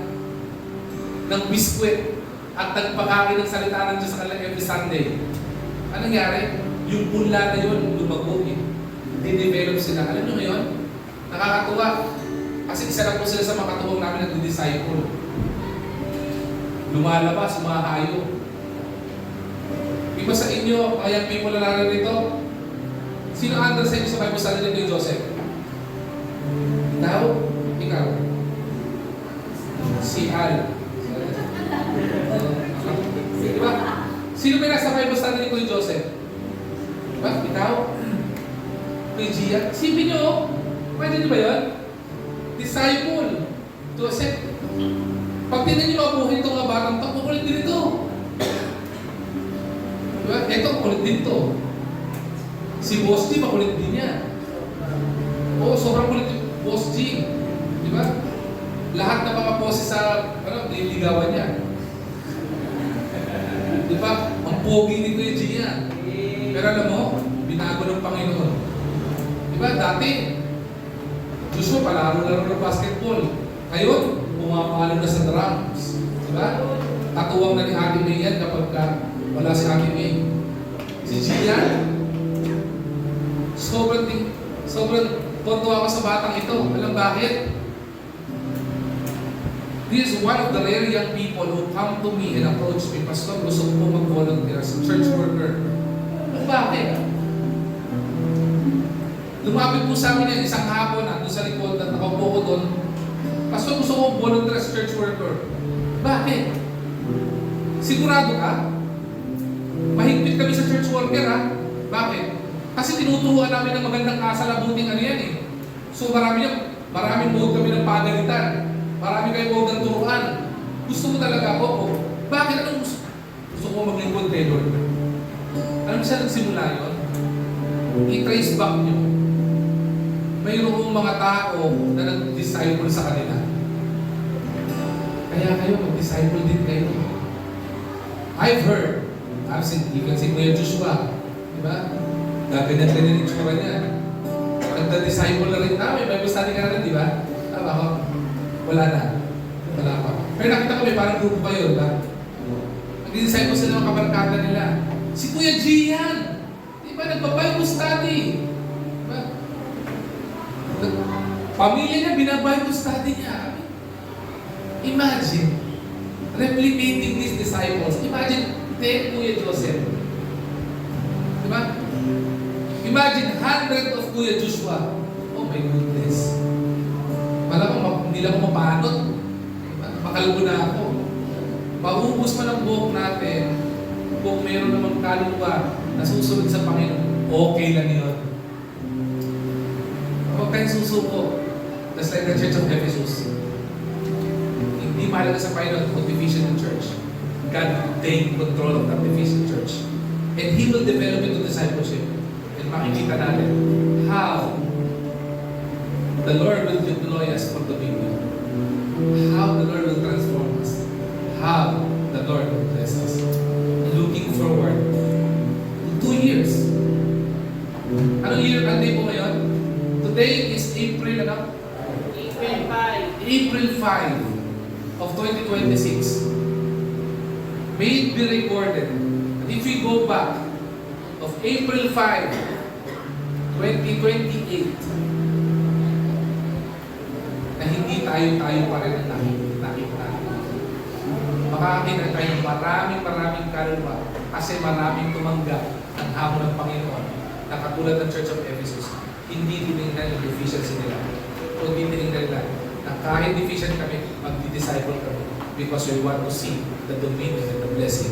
ng biskwit, at nagpakain ng salita ng Diyos sa kanila every Sunday. Anong nangyari? Yung punla na yun, lumago eh. Dinevelop sila. Alam niyo ngayon? Nakakatuwa. Kasi isa lang po sila sa makatuwang namin nag-disciple. Lumalabas, sumahayo. Iba sa inyo, mga young people na narito, sino under sa inyo sa Bible study ni Joseph? Ikaw? Ikaw? Si Al. Diba? Sino ba nasa Bible study ni Kuya Joseph? Diba? Ikaw? Kuya Gia? Sipin nyo, pwede nyo ba yun? Disciple. Joseph. Pag tinan nyo mabuhay itong mga batang ito, kukulit din ito. Diba? Ito, kukulit din ito. Si Boss G, makulit din niya. Oo, sobrang kulit yung Boss G. Diba? Lahat ng mga poses sa, nililigawan niya. Diba? Ang pogi ni Kuya G yan. Pero alam mo, binago ng Panginoon. Diba? Dati, Joshua, palaro-laro ng basketball. Ngayon, pumapalo na sa drums. Diba? Tatuwang na ni Ate May yan kapag wala si Ate May. Si Gian, sobrang kontuwa ako sa batang ito. Alam bakit? This is one of the rare young people who come to me and approach me, Pastor, gusto ko mag-volunteer as a church worker. Alam bakit? Lumapit po sa amin yan isang hapon na doon sa likod at nakaupo ko doon. Pastor, gusto ko volunteer as church worker. Bakit? Sigurado ka? Mahigpit kami sa church worker ha? Bakit? Kasi tinuturuan namin ng magandang kasalabuting ano yan eh. So maraming buod kami ng pagalitan. Marami kayo buod ng turuan. Gusto mo talaga ako? Bakit? Anong gusto gusto ko maglingkod kay Lord. Alam mo siya nagsimula yun? I-trace back nyo. Mayroong mga tao na nag-disciple sa kanila. Kaya kayo, mag-disciple din kayo. I've heard, I've seen, even si Kuya Joshua, di ba? Gaganyan-ganyan yung tsura niya. Nagda-disciple na rin namin, may study ka na rin, di ba? Tama ako? Wala na. Wala pa. Pero nakita ko may parang grupo kayo, di ba? Nag-disciple sila ng kabarkada nila. Si Kuya Gian, di ba? Nagpa-Bible study. Di ba? Pamilya niya, bina-Bible study niya. Imagine, replicating these disciples. Imagine, Kuya Joseph. Di ba? Imagine, 100 of Kuya Joshua. Oh my goodness. Malamang hindi lang ako mapanot. Makalbo na ako. Maubos man ang buhok natin kung meron namang kaluluwa na susunod sa Panginoon. Okay lang yun. Huwag tayong susuko. Just like the Church of Ephesus. Hindi mahalaga sa Panginoon kung division ng church. God will take control of that division church. And He will develop into discipleship. And makikita natin how the Lord will deploy us for the kingdom. How the Lord will transform us. How the Lord will bless us. Looking forward to 2 years. Anong year? Ano day po ngayon? Today is April, ano? April 5. April 5 of 2026. May it be recorded that if we go back of April 5, 2028, na hindi tayo pa rin ang nakita. Makakita tayo maraming kaluluwa kasi maraming tumanggap ang hamon ng Panginoon na katulad ng Church of Ephesus. Hindi tinignan yung deficiency nila. Kundi tinignan nila na kahit deficient kami, magdi-disciple kami because we want to see the dominion and the blessing